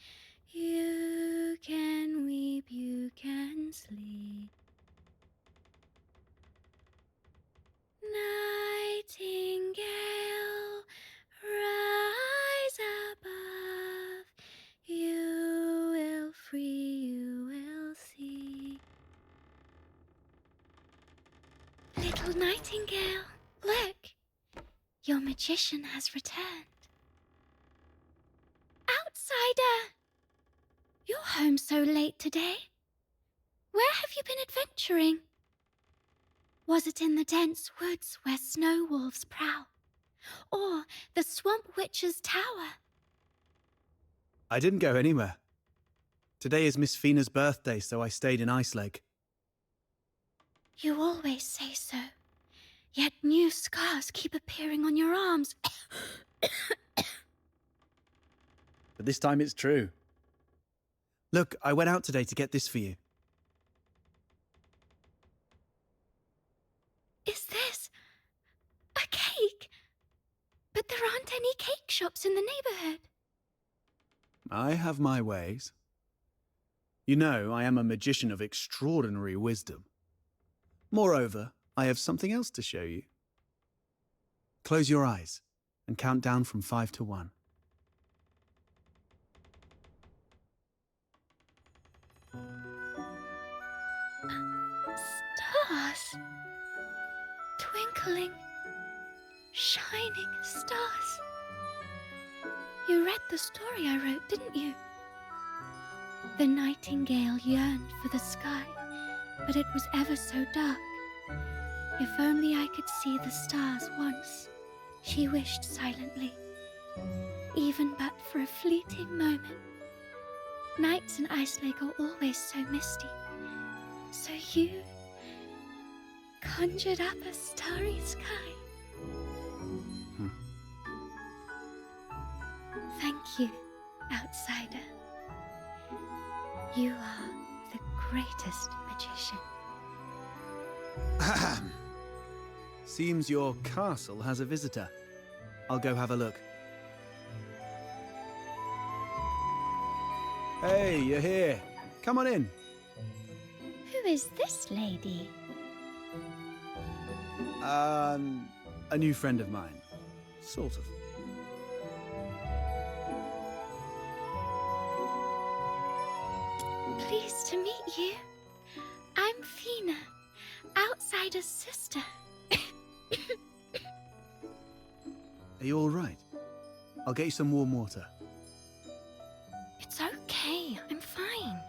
You can weep, you can sleep. Nightingale, rise above. You will free, you will see. Little nightingale, look. Your magician has returned. Outsider! You're home so late today. Where have you been adventuring? Was it in the dense woods where snow wolves prowl? Or the swamp witch's tower? I didn't go anywhere. Today is Miss Fina's birthday, so I stayed in Icelake. You always say so. Yet new scars keep appearing on your arms. But this time it's true. Look, I went out today to get this for you. Is this a cake? But there aren't any cake shops in the neighborhood. I have my ways. You know, I am a magician of extraordinary wisdom. Moreover, I have something else to show you. Close your eyes and count down from 5 to 1. Stars. Twinkling, shining stars. You read the story I wrote, didn't you? The nightingale yearned for the sky, but it was ever so dark. If only I could see the stars once, she wished silently, even but for a fleeting moment. Nights in Icelake are always so misty, so you conjured up a starry sky. Thank you, Outsider. You are the greatest magician. Ahem. Seems your castle has a visitor. I'll go have a look. Hey, you're here. Come on in. Who is this lady? A new friend of mine. Sort of. Pleased to meet you. I'm Fina. Outsider's sister. Are you all right? I'll get you some warm water. It's okay, I'm fine.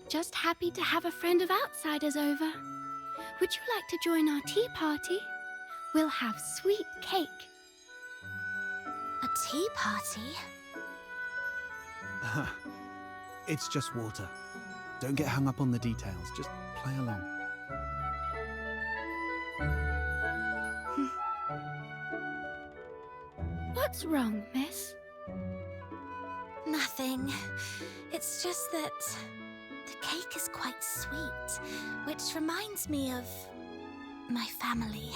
Just happy to have a friend of Outsider's over. Would you like to join our tea party? We'll have sweet cake. A tea party? It's just water. Don't get hung up on the details. Just play along. What's wrong, miss? Nothing. It's just that the cake is quite sweet, which reminds me of my family.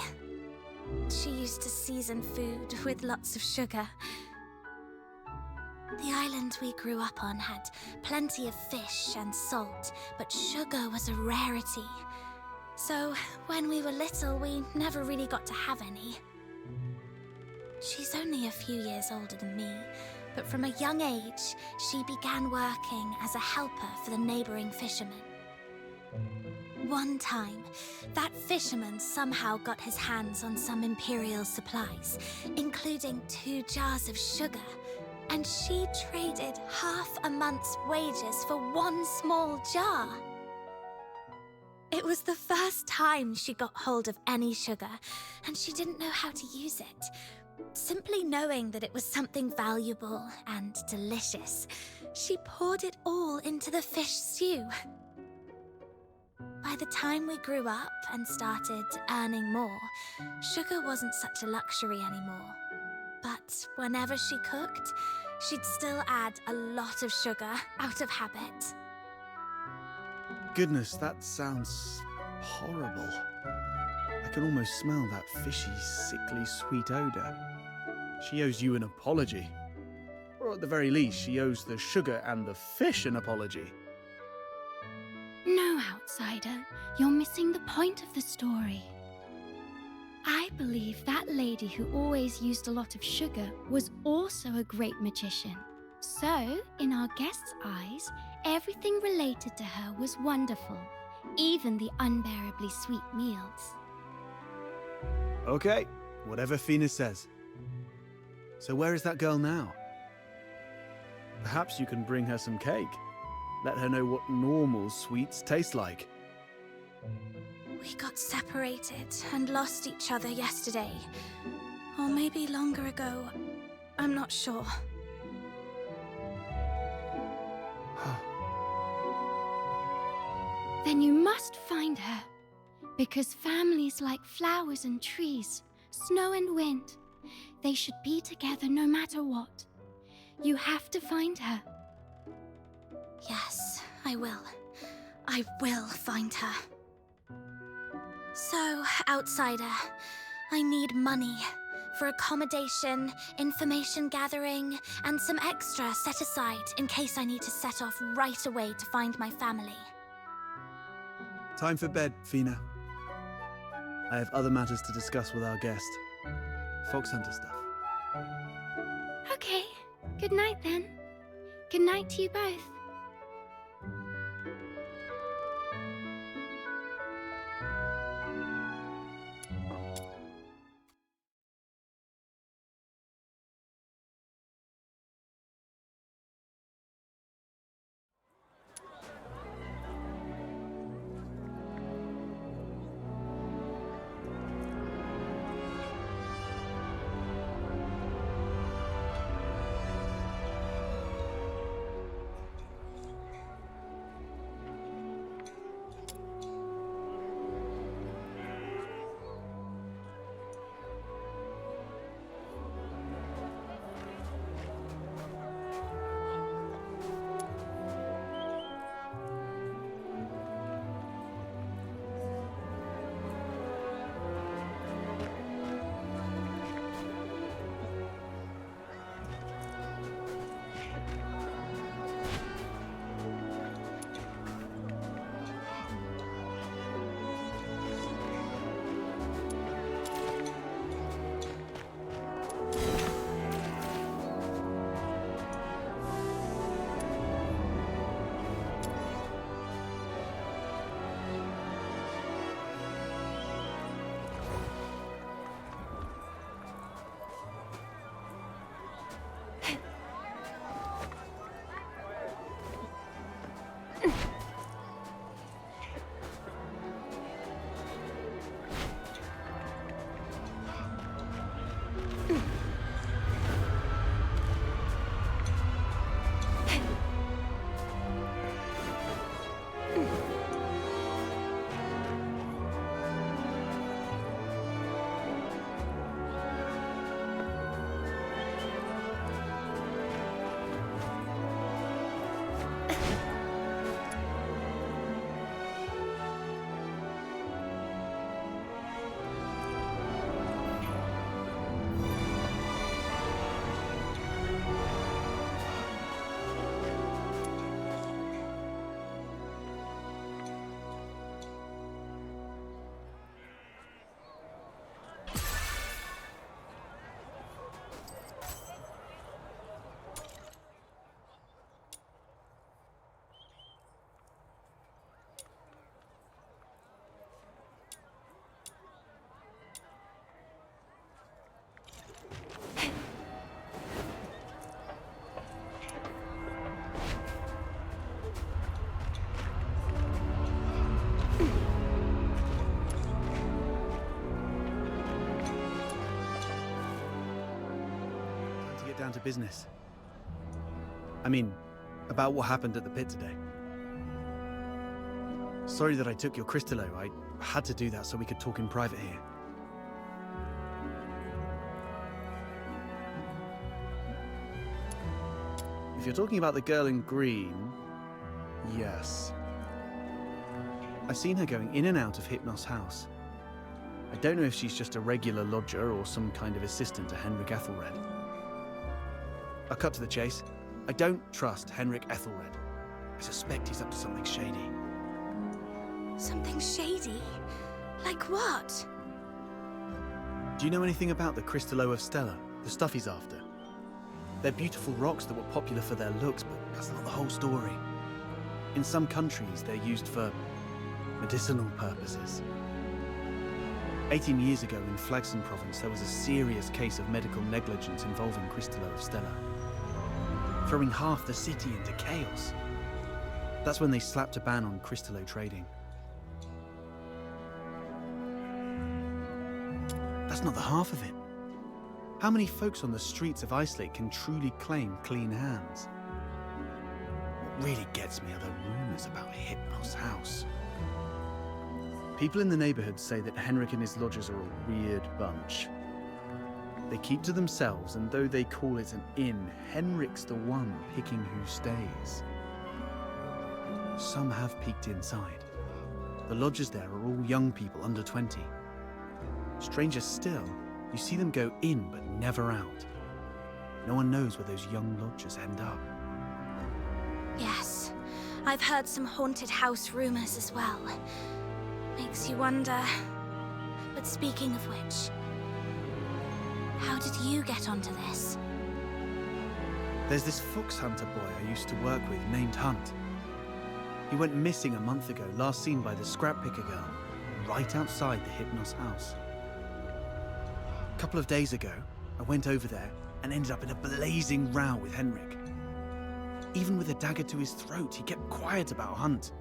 She used to season food with lots of sugar. The island we grew up on had plenty of fish and salt, but sugar was a rarity. So when we were little, we never really got to have any. She's only a few years older than me, but from a young age, she began working as a helper for the neighboring fishermen. One time, that fisherman somehow got his hands on some imperial supplies, including 2 jars of sugar, and she traded half a month's wages for 1 small jar. It was the first time she got hold of any sugar, and she didn't know how to use it. Simply knowing that it was something valuable and delicious, she poured it all into the fish stew. By the time we grew up and started earning more, sugar wasn't such a luxury anymore. But whenever she cooked, she'd still add a lot of sugar out of habit. Goodness, that sounds horrible. I can almost smell that fishy, sickly, sweet odor. She owes you an apology. Or at the very least, she owes the sugar and the fish an apology. No, Outsider. You're missing the point of the story. I believe that lady who always used a lot of sugar was also a great magician. So, in our guest's eyes, everything related to her was wonderful, even the unbearably sweet meals. Okay, whatever Fina says. So where is that girl now? Perhaps you can bring her some cake. Let her know what normal sweets taste like. We got separated and lost each other yesterday. Or maybe longer ago. I'm not sure. Then you must find her. Because families like flowers and trees, snow and wind, they should be together no matter what. You have to find her. Yes, I will. I will find her. So, Outsider, I need money for accommodation, information gathering, and some extra set aside in case I need to set off right away to find my family. Time for bed, Fina. I have other matters to discuss with our guest. Fox Hunter stuff. Okay, good night then. Good night to you both. Down to business. I mean, about what happened at the pit today. Sorry that I took your Crystallo. I had to do that so we could talk in private here. If you're talking about the girl in green, yes. I've seen her going in and out of Hypnos' house. I don't know if she's just a regular lodger or some kind of assistant to Henrik Ethelred. I'll cut to the chase. I don't trust Henrik Ethelred. I suspect he's up to something shady. Something shady? Like what? Do you know anything about the Crystallo of Stella? The stuff he's after? They're beautiful rocks that were popular for their looks, but that's not the whole story. In some countries, they're used for medicinal purposes. 18 years ago in Flagson province, there was a serious case of medical negligence involving Crystallo of Stella, throwing half the city into chaos. That's when they slapped a ban on Crystallo trading. That's not the half of it. How many folks on the streets of Icelake can truly claim clean hands? What really gets me are the rumors about Hypnos' house. People in the neighborhood say that Henrik and his lodgers are a weird bunch. They keep to themselves, and though they call it an inn, Henrik's the one picking who stays. Some have peeked inside. The lodgers there are all young people under 20. Stranger still, you see them go in but never out. No one knows where those young lodgers end up. Yes, I've heard some haunted house rumors as well. Makes you wonder. But speaking of which, how did you get onto this? There's this fox hunter boy I used to work with named Hunt. He went missing a month ago, last seen by the scrap picker girl, right outside the Hypnos house. A couple of days ago, I went over there and ended up in a blazing row with Henrik. Even with a dagger to his throat, he kept quiet about Hunt.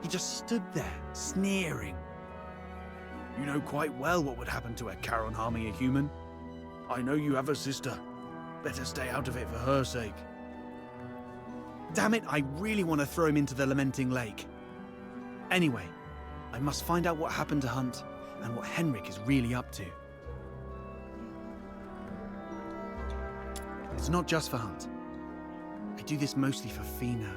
He just stood there, sneering. You know quite well what would happen to a Charon harming a human. I know you have a sister. Better stay out of it for her sake. Damn it, I really want to throw him into the lamenting lake. Anyway, I must find out what happened to Hunt and what Henrik is really up to. It's not just for Hunt. I do this mostly for Fina.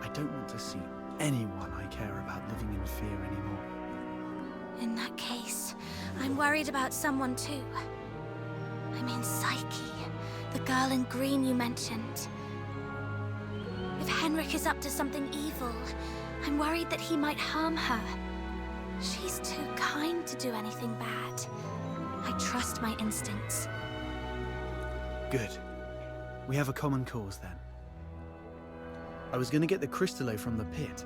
I don't want to see anyone I care about living in fear anymore. In that case, I'm worried about someone too. I mean Psyche, the girl in green you mentioned. If Henrik is up to something evil, I'm worried that he might harm her. She's too kind to do anything bad. I trust my instincts. Good. We have a common cause then. I was going to get the Crystallo from the pit,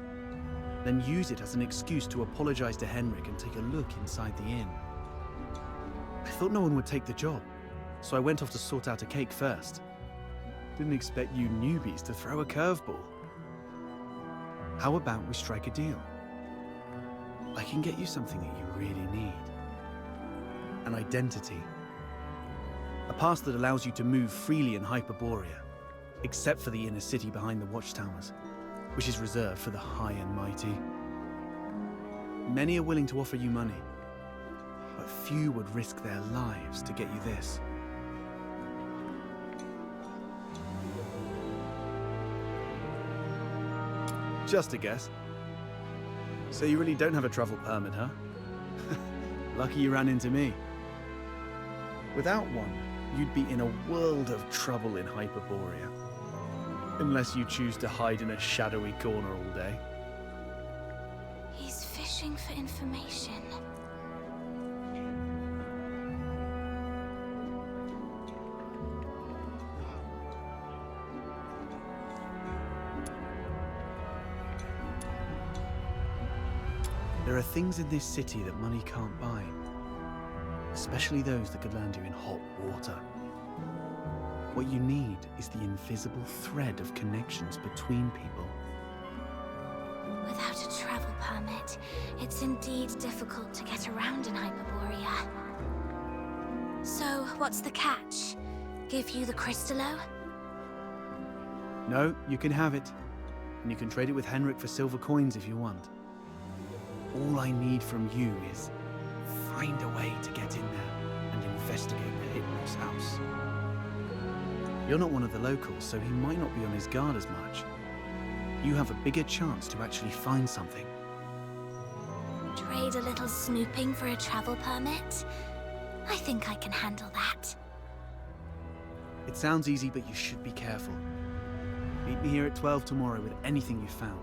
then use it as an excuse to apologize to Henrik and take a look inside the inn. I thought no one would take the job, so I went off to sort out a cake first. Didn't expect you newbies to throw a curveball. How about we strike a deal? I can get you something that you really need. An identity. A pass that allows you to move freely in Hyperborea, except for the inner city behind the watchtowers, which is reserved for the high and mighty. Many are willing to offer you money, but few would risk their lives to get you this. Just a guess. So you really don't have a travel permit, huh? Lucky you ran into me. Without one, you'd be in a world of trouble in Hyperborea. Unless you choose to hide in a shadowy corner all day. He's fishing for information. There are things in this city that money can't buy. Especially those that could land you in hot water. What you need is the invisible thread of connections between people. Without a travel permit, it's indeed difficult to get around in Hyperborea. So, what's the catch? Give you the Crystallo? No, you can have it. And you can trade it with Henrik for silver coins if you want. All I need from you is find a way to get in there and investigate the Hypnos house. You're not one of the locals, so he might not be on his guard as much. You have a bigger chance to actually find something. Trade a little snooping for a travel permit? I think I can handle that. It sounds easy, but you should be careful. Meet me here at 12 tomorrow with anything you've found.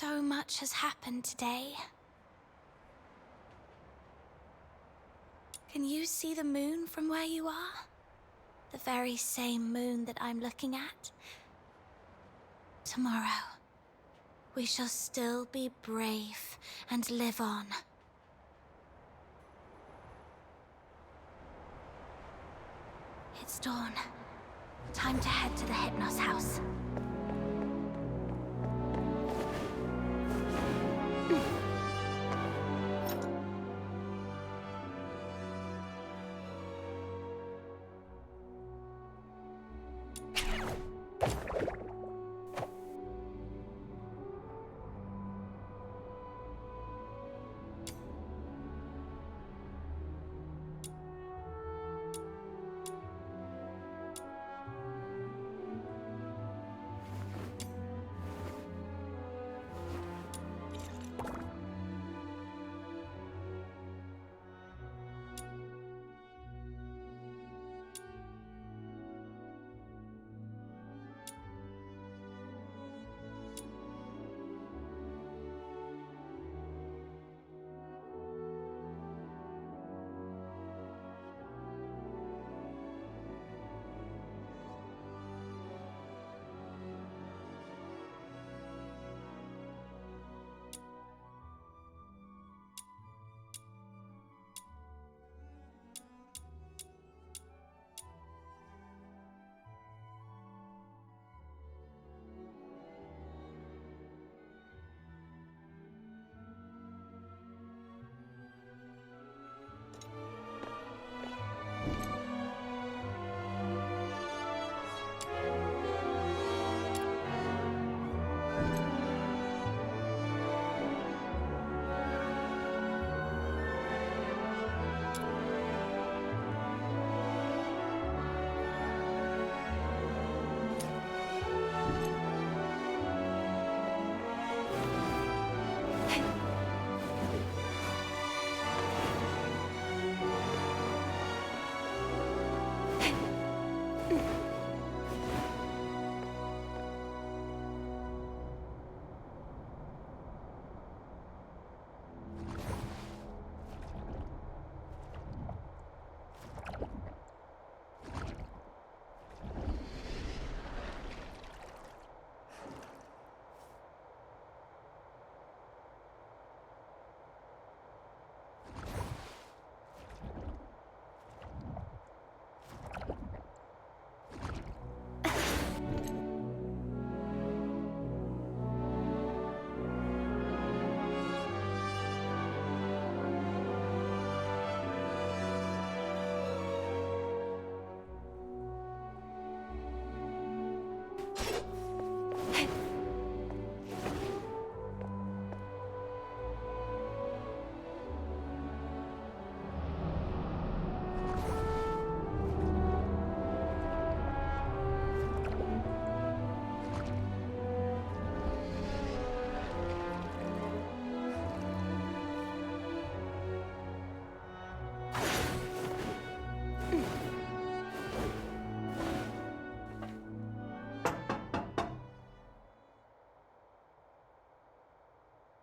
So much has happened today. Can you see the moon from where you are? The very same moon that I'm looking at? Tomorrow, we shall still be brave and live on. It's dawn. Time to head to the Hypnos house.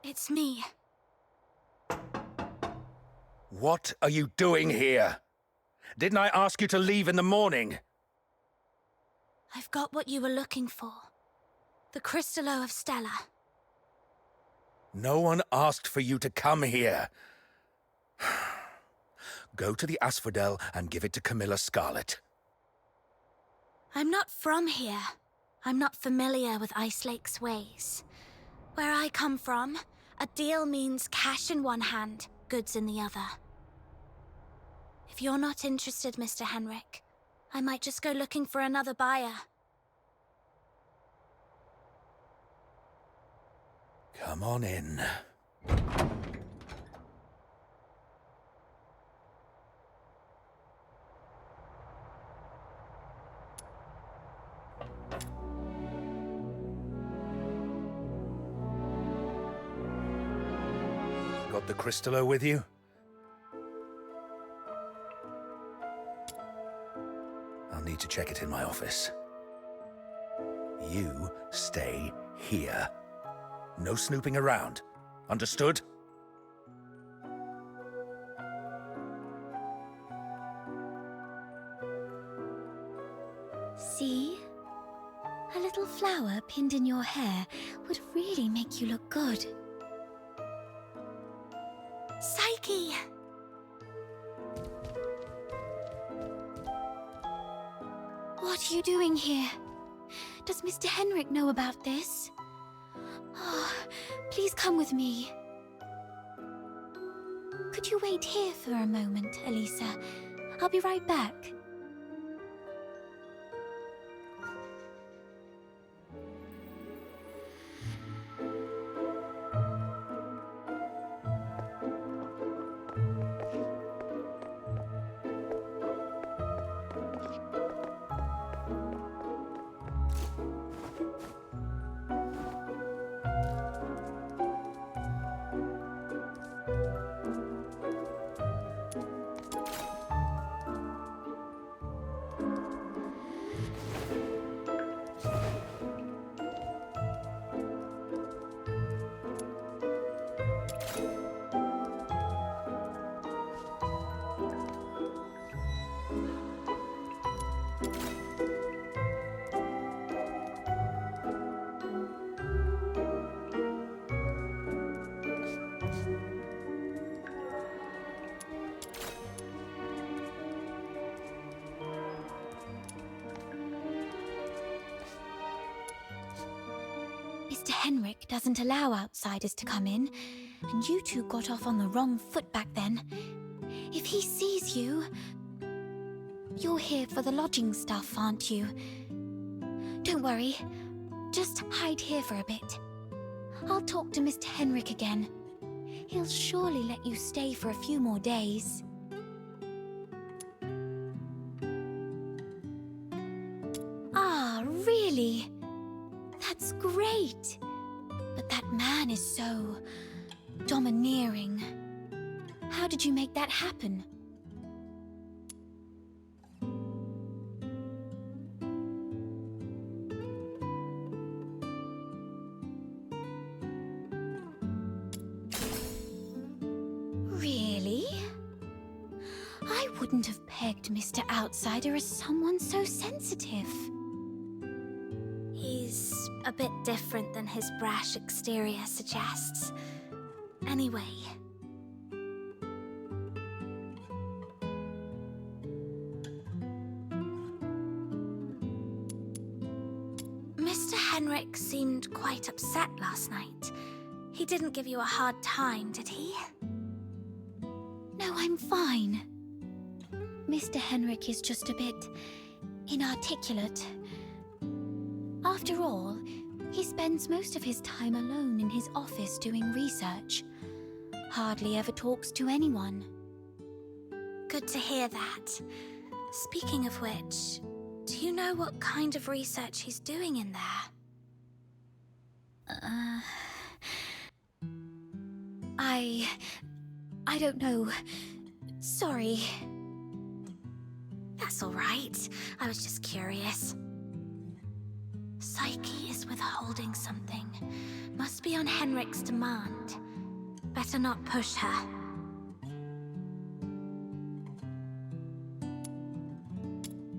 It's me. What are you doing here? Didn't I ask you to leave in the morning? I've got what you were looking for. The Crystallo of Stella. No one asked for you to come here. Go to the Asphodel and give it to Camilla Scarlet. I'm not from here. I'm not familiar with Ice Lake's ways. Where I come from, a deal means cash in one hand, goods in the other. If you're not interested, Mr. Henrik, I might just go looking for another buyer. Come on in. Got the Crystallo with you? I'll need to check it in my office. You stay here. No snooping around. Understood? See? A little flower pinned in your hair would really make you look good. Psyche! What are you doing here? Does Mr. Henrik know about this? Oh, please come with me. Could you wait here for a moment, Elisa? I'll be right back. Mr. Henrik doesn't allow outsiders to come in, and you two got off on the wrong foot back then. If he sees you... You're here for the lodging stuff, aren't you? Don't worry. Just hide here for a bit. I'll talk to Mr. Henrik again. He'll surely let you stay for a few more days. Ah, really? That's great. But that man is so... domineering. How did you make that happen? Really? I wouldn't have pegged Mr. Outsider as someone so sensitive. He's a bit different than his brash exterior suggests. Anyway. Mr. Henrik seemed quite upset last night. He didn't give you a hard time, did he? No, I'm fine. Mr. Henrik is just a bit inarticulate. After all, he spends most of his time alone in his office doing research. Hardly ever talks to anyone. Good to hear that. Speaking of which, do you know what kind of research he's doing in there? I don't know. Sorry. That's all right. I was just curious. Psyche is withholding something. Must be on Henrik's demand. Better not push her.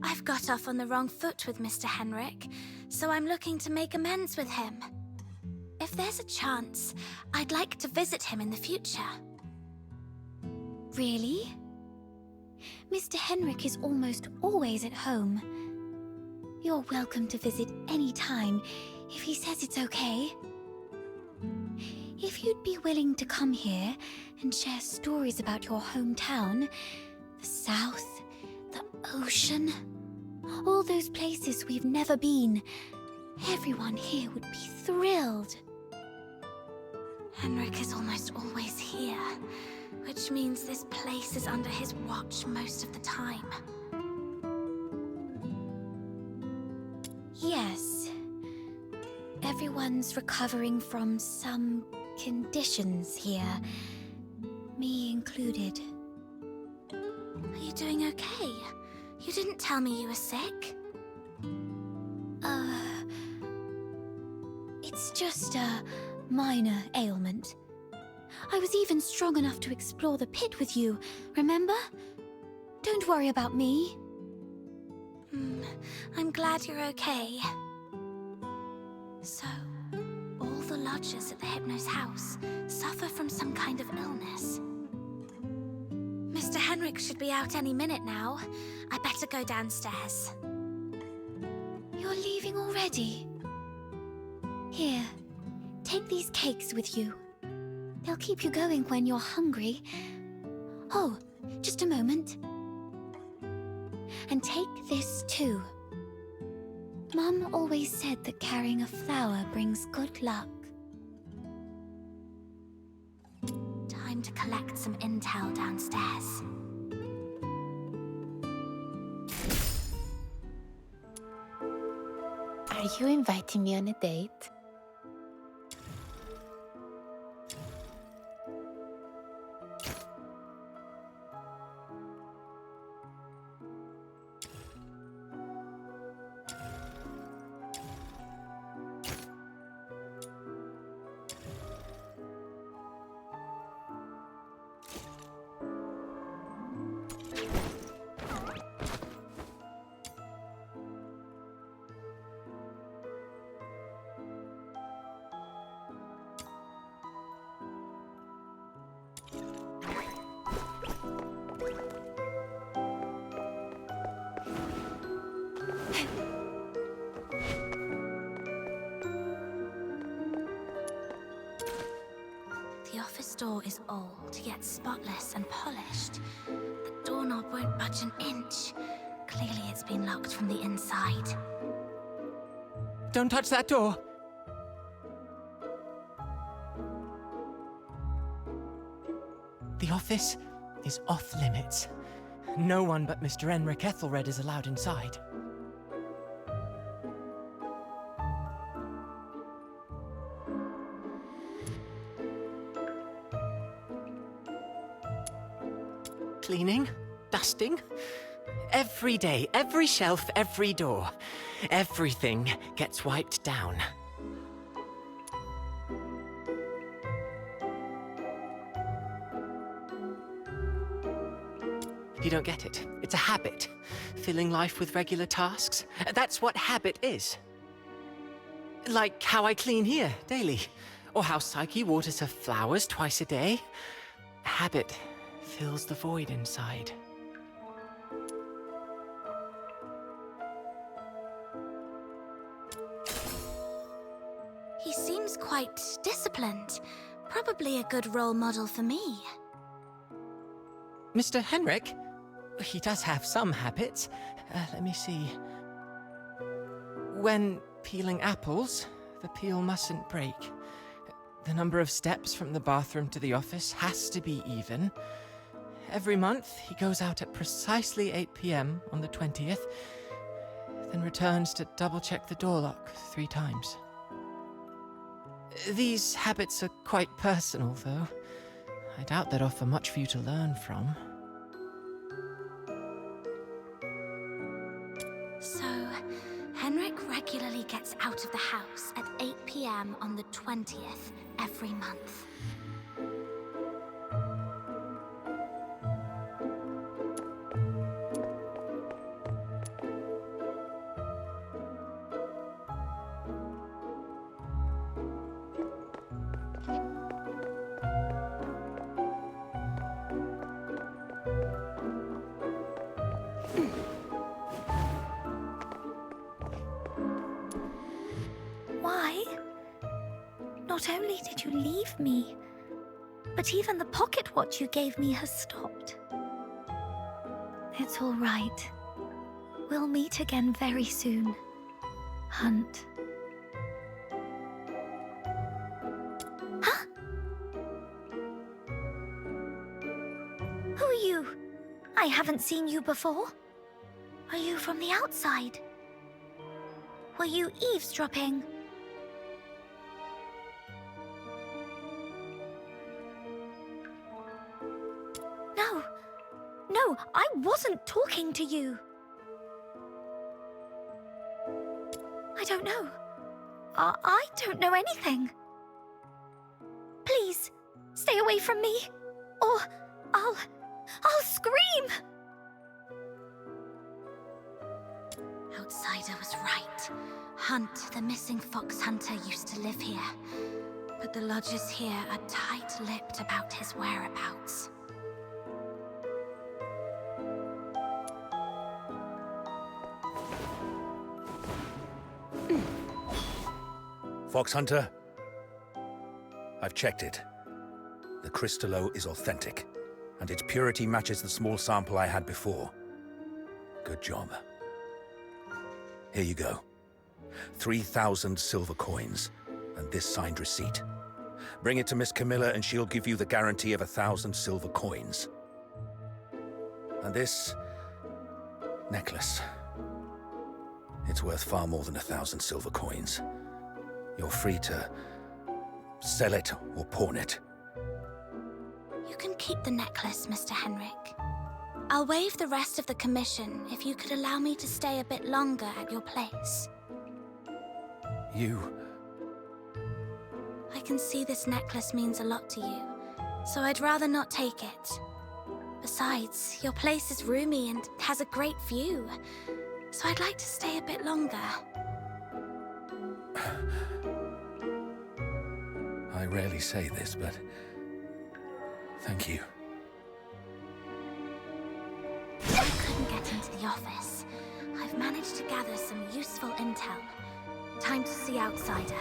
I've got off on the wrong foot with Mr. Henrik, so I'm looking to make amends with him. If there's a chance, I'd like to visit him in the future. Really? Mr. Henrik is almost always at home. You're welcome to visit any time, if he says it's okay. If you'd be willing to come here and share stories about your hometown, the South, the ocean, all those places we've never been, everyone here would be thrilled. Henrik is almost always here, which means this place is under his watch most of the time. Yes. Everyone's recovering from some conditions here, me included. Are you doing okay? You didn't tell me you were sick. It's just, minor ailment. I was even strong enough to explore the pit with you, remember? Don't worry about me. I'm glad you're okay. So, all the lodgers at the Hypno's house suffer from some kind of illness. Mr. Henrik should be out any minute now. I better go downstairs. You're leaving already? Here, take these cakes with you. They'll keep you going when you're hungry. Oh, just a moment. And take this too. Mum always said that carrying a flower brings good luck. Time to collect some intel downstairs. Are you inviting me on a date? The office door is old, yet spotless and polished. The doorknob won't budge an inch. Clearly it's been locked from the inside. Don't touch that door! The office is off limits. No one but Mr. Henrik Ethelred is allowed inside. Cleaning, dusting, every day, every shelf, every door. Everything gets wiped down. You don't get it. It's a habit. Filling life with regular tasks. That's what habit is. Like how I clean here daily. Or how Psyche waters her flowers twice a day. Habit fills the void inside. He seems quite disciplined. Probably a good role model for me. Mr. Henrik? He does have some habits. Let me see. When peeling apples, the peel mustn't break. The number of steps from the bathroom to the office has to be even. Every month, he goes out at precisely 8 p.m. on the 20th, then returns to double-check the door lock 3 times. These habits are quite personal, though. I doubt they'd offer much for you to learn from. So, Henrik regularly gets out of the house at 8 p.m. on the 20th every month. Why? Not only did you leave me, but even the pocket watch you gave me has stopped. It's all right. We'll meet again very soon. Hunt. Huh? Who are you? I haven't seen you before. Are you from the outside? Were you eavesdropping? No, I wasn't talking to you. I don't know. I don't know anything. Stay away from me, or I'll scream! Outsider was right. Hunt, the missing fox hunter, used to live here. But the lodgers here are tight-lipped about his whereabouts. Fox Hunter, I've checked it. The Crystallo is authentic, and its purity matches the small sample I had before. Good job. Here you go. 3,000 silver coins, and this signed receipt. Bring it to Miss Camilla and she'll give you the guarantee of 1,000 silver coins. And this necklace. It's worth far more than 1,000 silver coins. You're free to sell it or pawn it. You can keep the necklace, Mr. Henrik. I'll waive the rest of the commission if you could allow me to stay a bit longer at your place. I can see this necklace means a lot to you, so I'd rather not take it. Besides, your place is roomy and has a great view, so I'd like to stay a bit longer. I rarely say this, but thank you. I couldn't get into the office. I've managed to gather some useful intel. Time to see Outsider.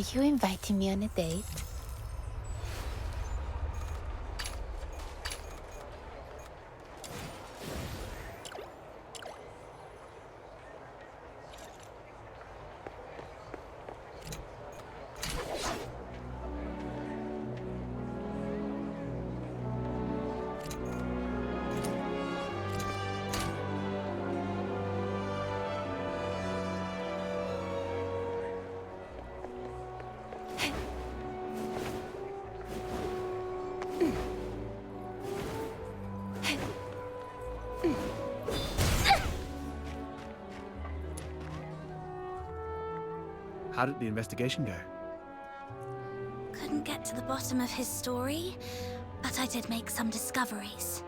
Are you inviting me on a date? How did the investigation go? Couldn't get to the bottom of his story, but I did make some discoveries.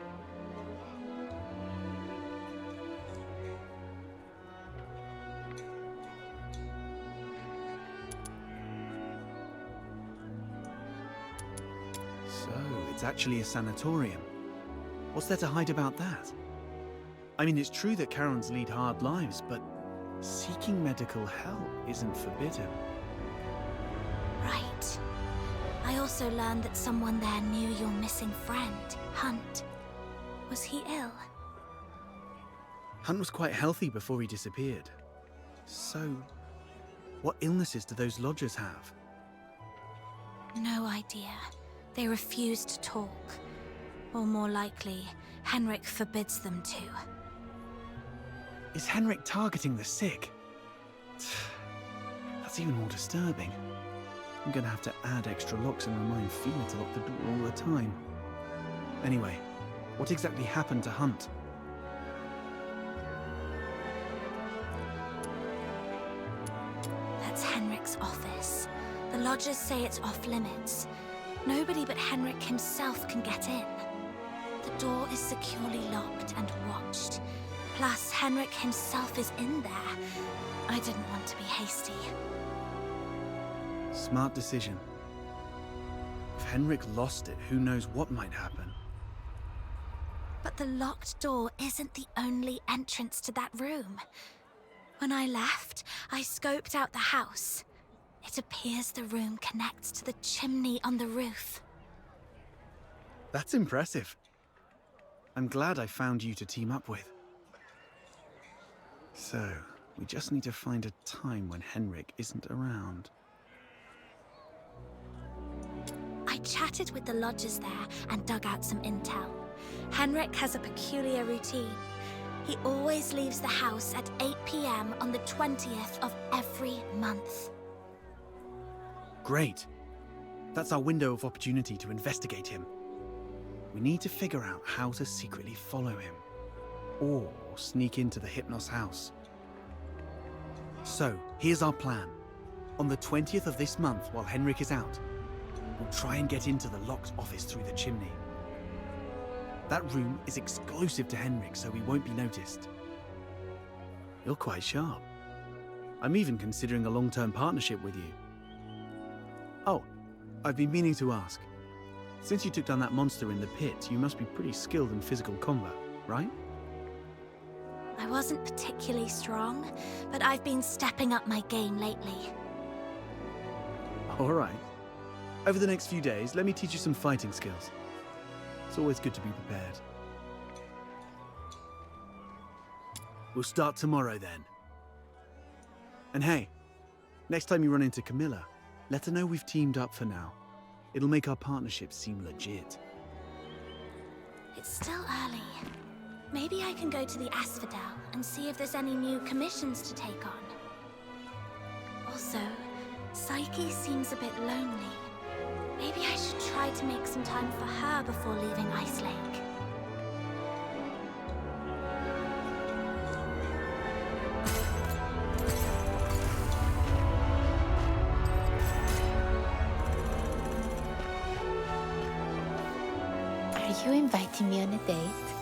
So, it's actually a sanatorium. What's there to hide about that? I mean, it's true that Karens lead hard lives, but seeking medical help isn't forbidden. Right. I also learned that someone there knew your missing friend, Hunt. Was he ill? Hunt was quite healthy before he disappeared. So, what illnesses do those lodgers have? No idea. They refuse to talk. Or more likely, Henrik forbids them to. Is Henrik targeting the sick? That's even more disturbing. I'm gonna have to add extra locks and remind Fina to lock the door all the time. Anyway, what exactly happened to Hunt? That's Henrik's office. The lodgers say it's off limits. Nobody but Henrik himself can get in. The door is securely locked and watched. Plus, Henrik himself is in there. I didn't want to be hasty. Smart decision. If Henrik lost it, who knows what might happen. But the locked door isn't the only entrance to that room. When I left, I scoped out the house. It appears the room connects to the chimney on the roof. That's impressive. I'm glad I found you to team up with. So, we just need to find a time when Henrik isn't around. I chatted with the lodgers there and dug out some intel. Henrik has a peculiar routine. He always leaves the house at 8 p.m. on the 20th of every month. Great. That's our window of opportunity to investigate him. We need to figure out how to secretly follow him. Or sneak into the Hypnos house. So, here's our plan. On the 20th of this month, while Henrik is out, we'll try and get into the locked office through the chimney. That room is exclusive to Henrik, so we won't be noticed. You're quite sharp. I'm even considering a long-term partnership with you. Oh, I've been meaning to ask. Since you took down that monster in the pit, you must be pretty skilled in physical combat, right? I wasn't particularly strong, but I've been stepping up my game lately. All right. Over the next few days, let me teach you some fighting skills. It's always good to be prepared. We'll start tomorrow then. And hey, next time you run into Camilla, let her know we've teamed up for now. It'll make our partnership seem legit. It's still early. Maybe I can go to the Asphodel and see if there's any new commissions to take on. Also, Psyche seems a bit lonely. Maybe I should try to make some time for her before leaving Ice Lake. Are you inviting me on a date?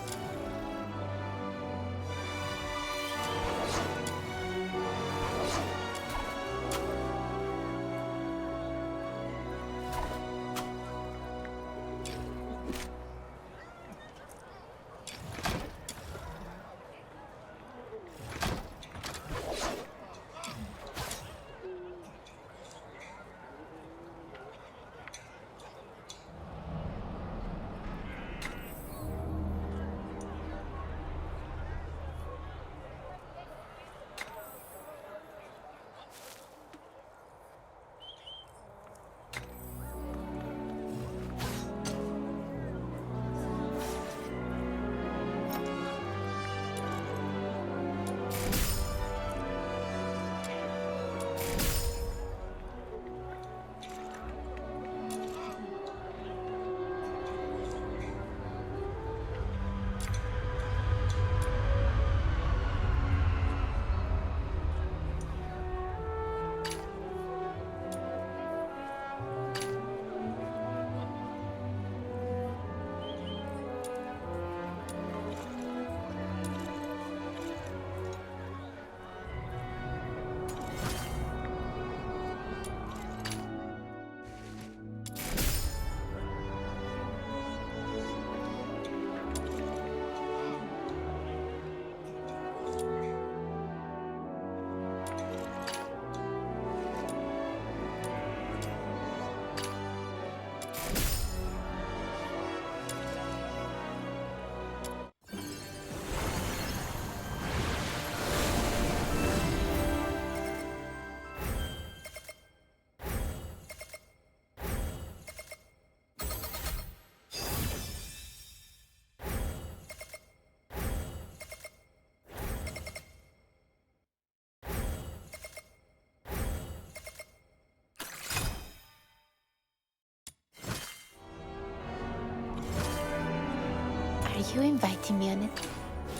Are you inviting me on it?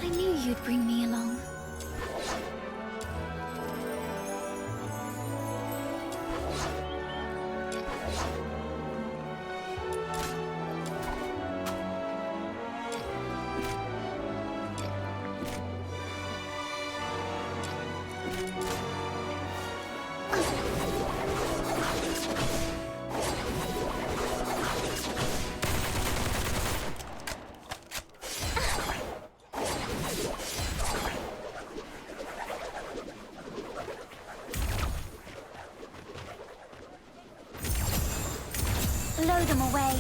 I knew you'd bring me along. Blow them away.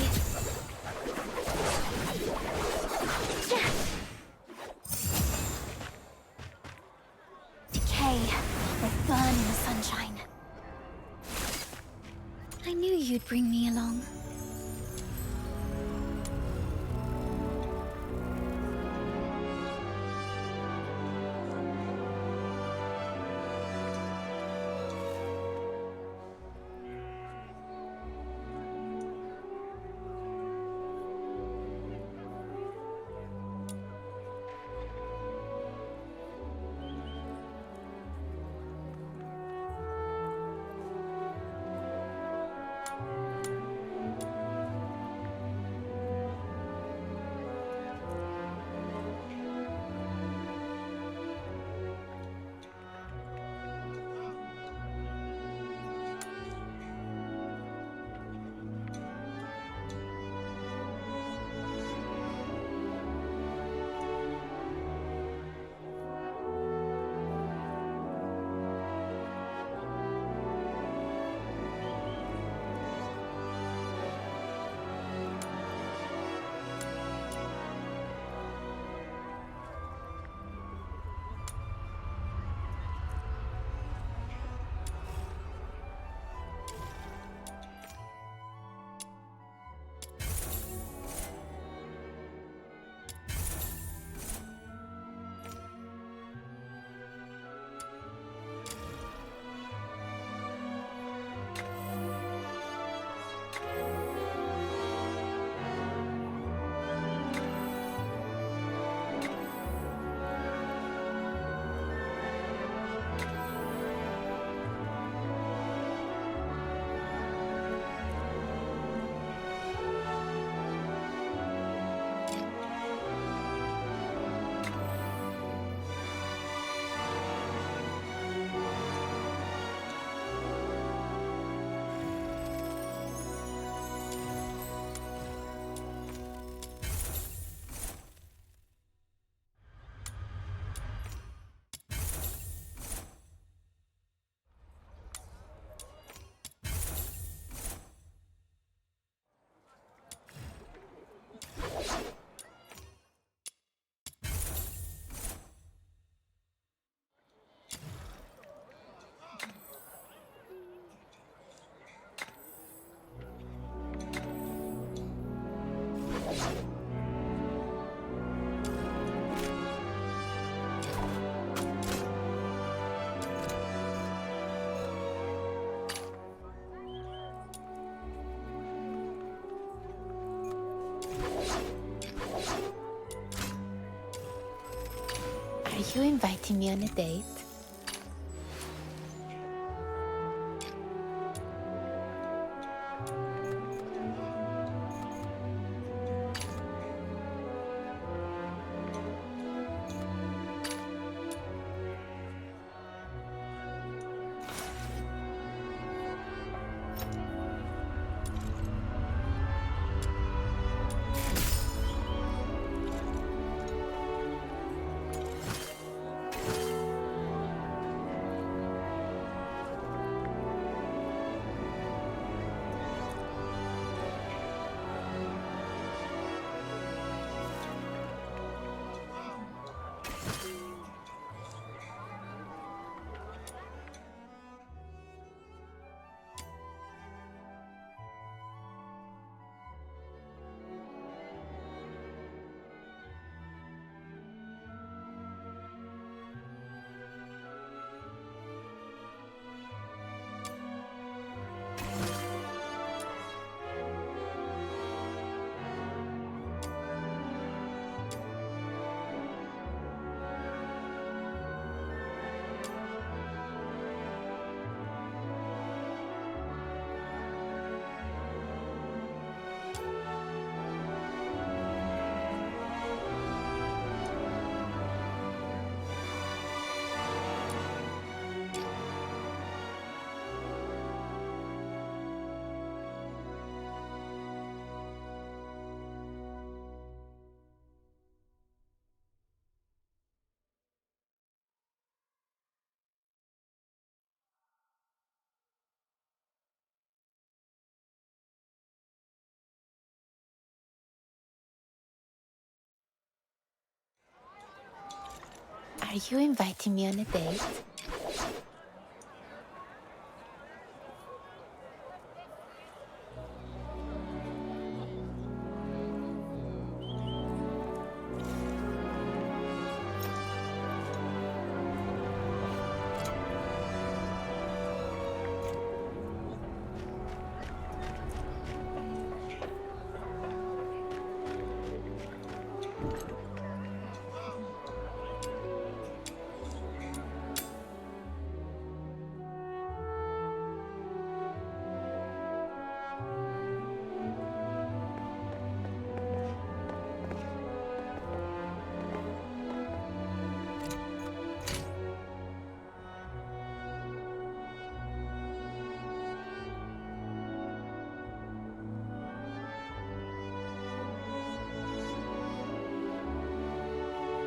Decay or burn in the sunshine. I knew you'd bring me along. Are you inviting me on a date? Are you inviting me on a date?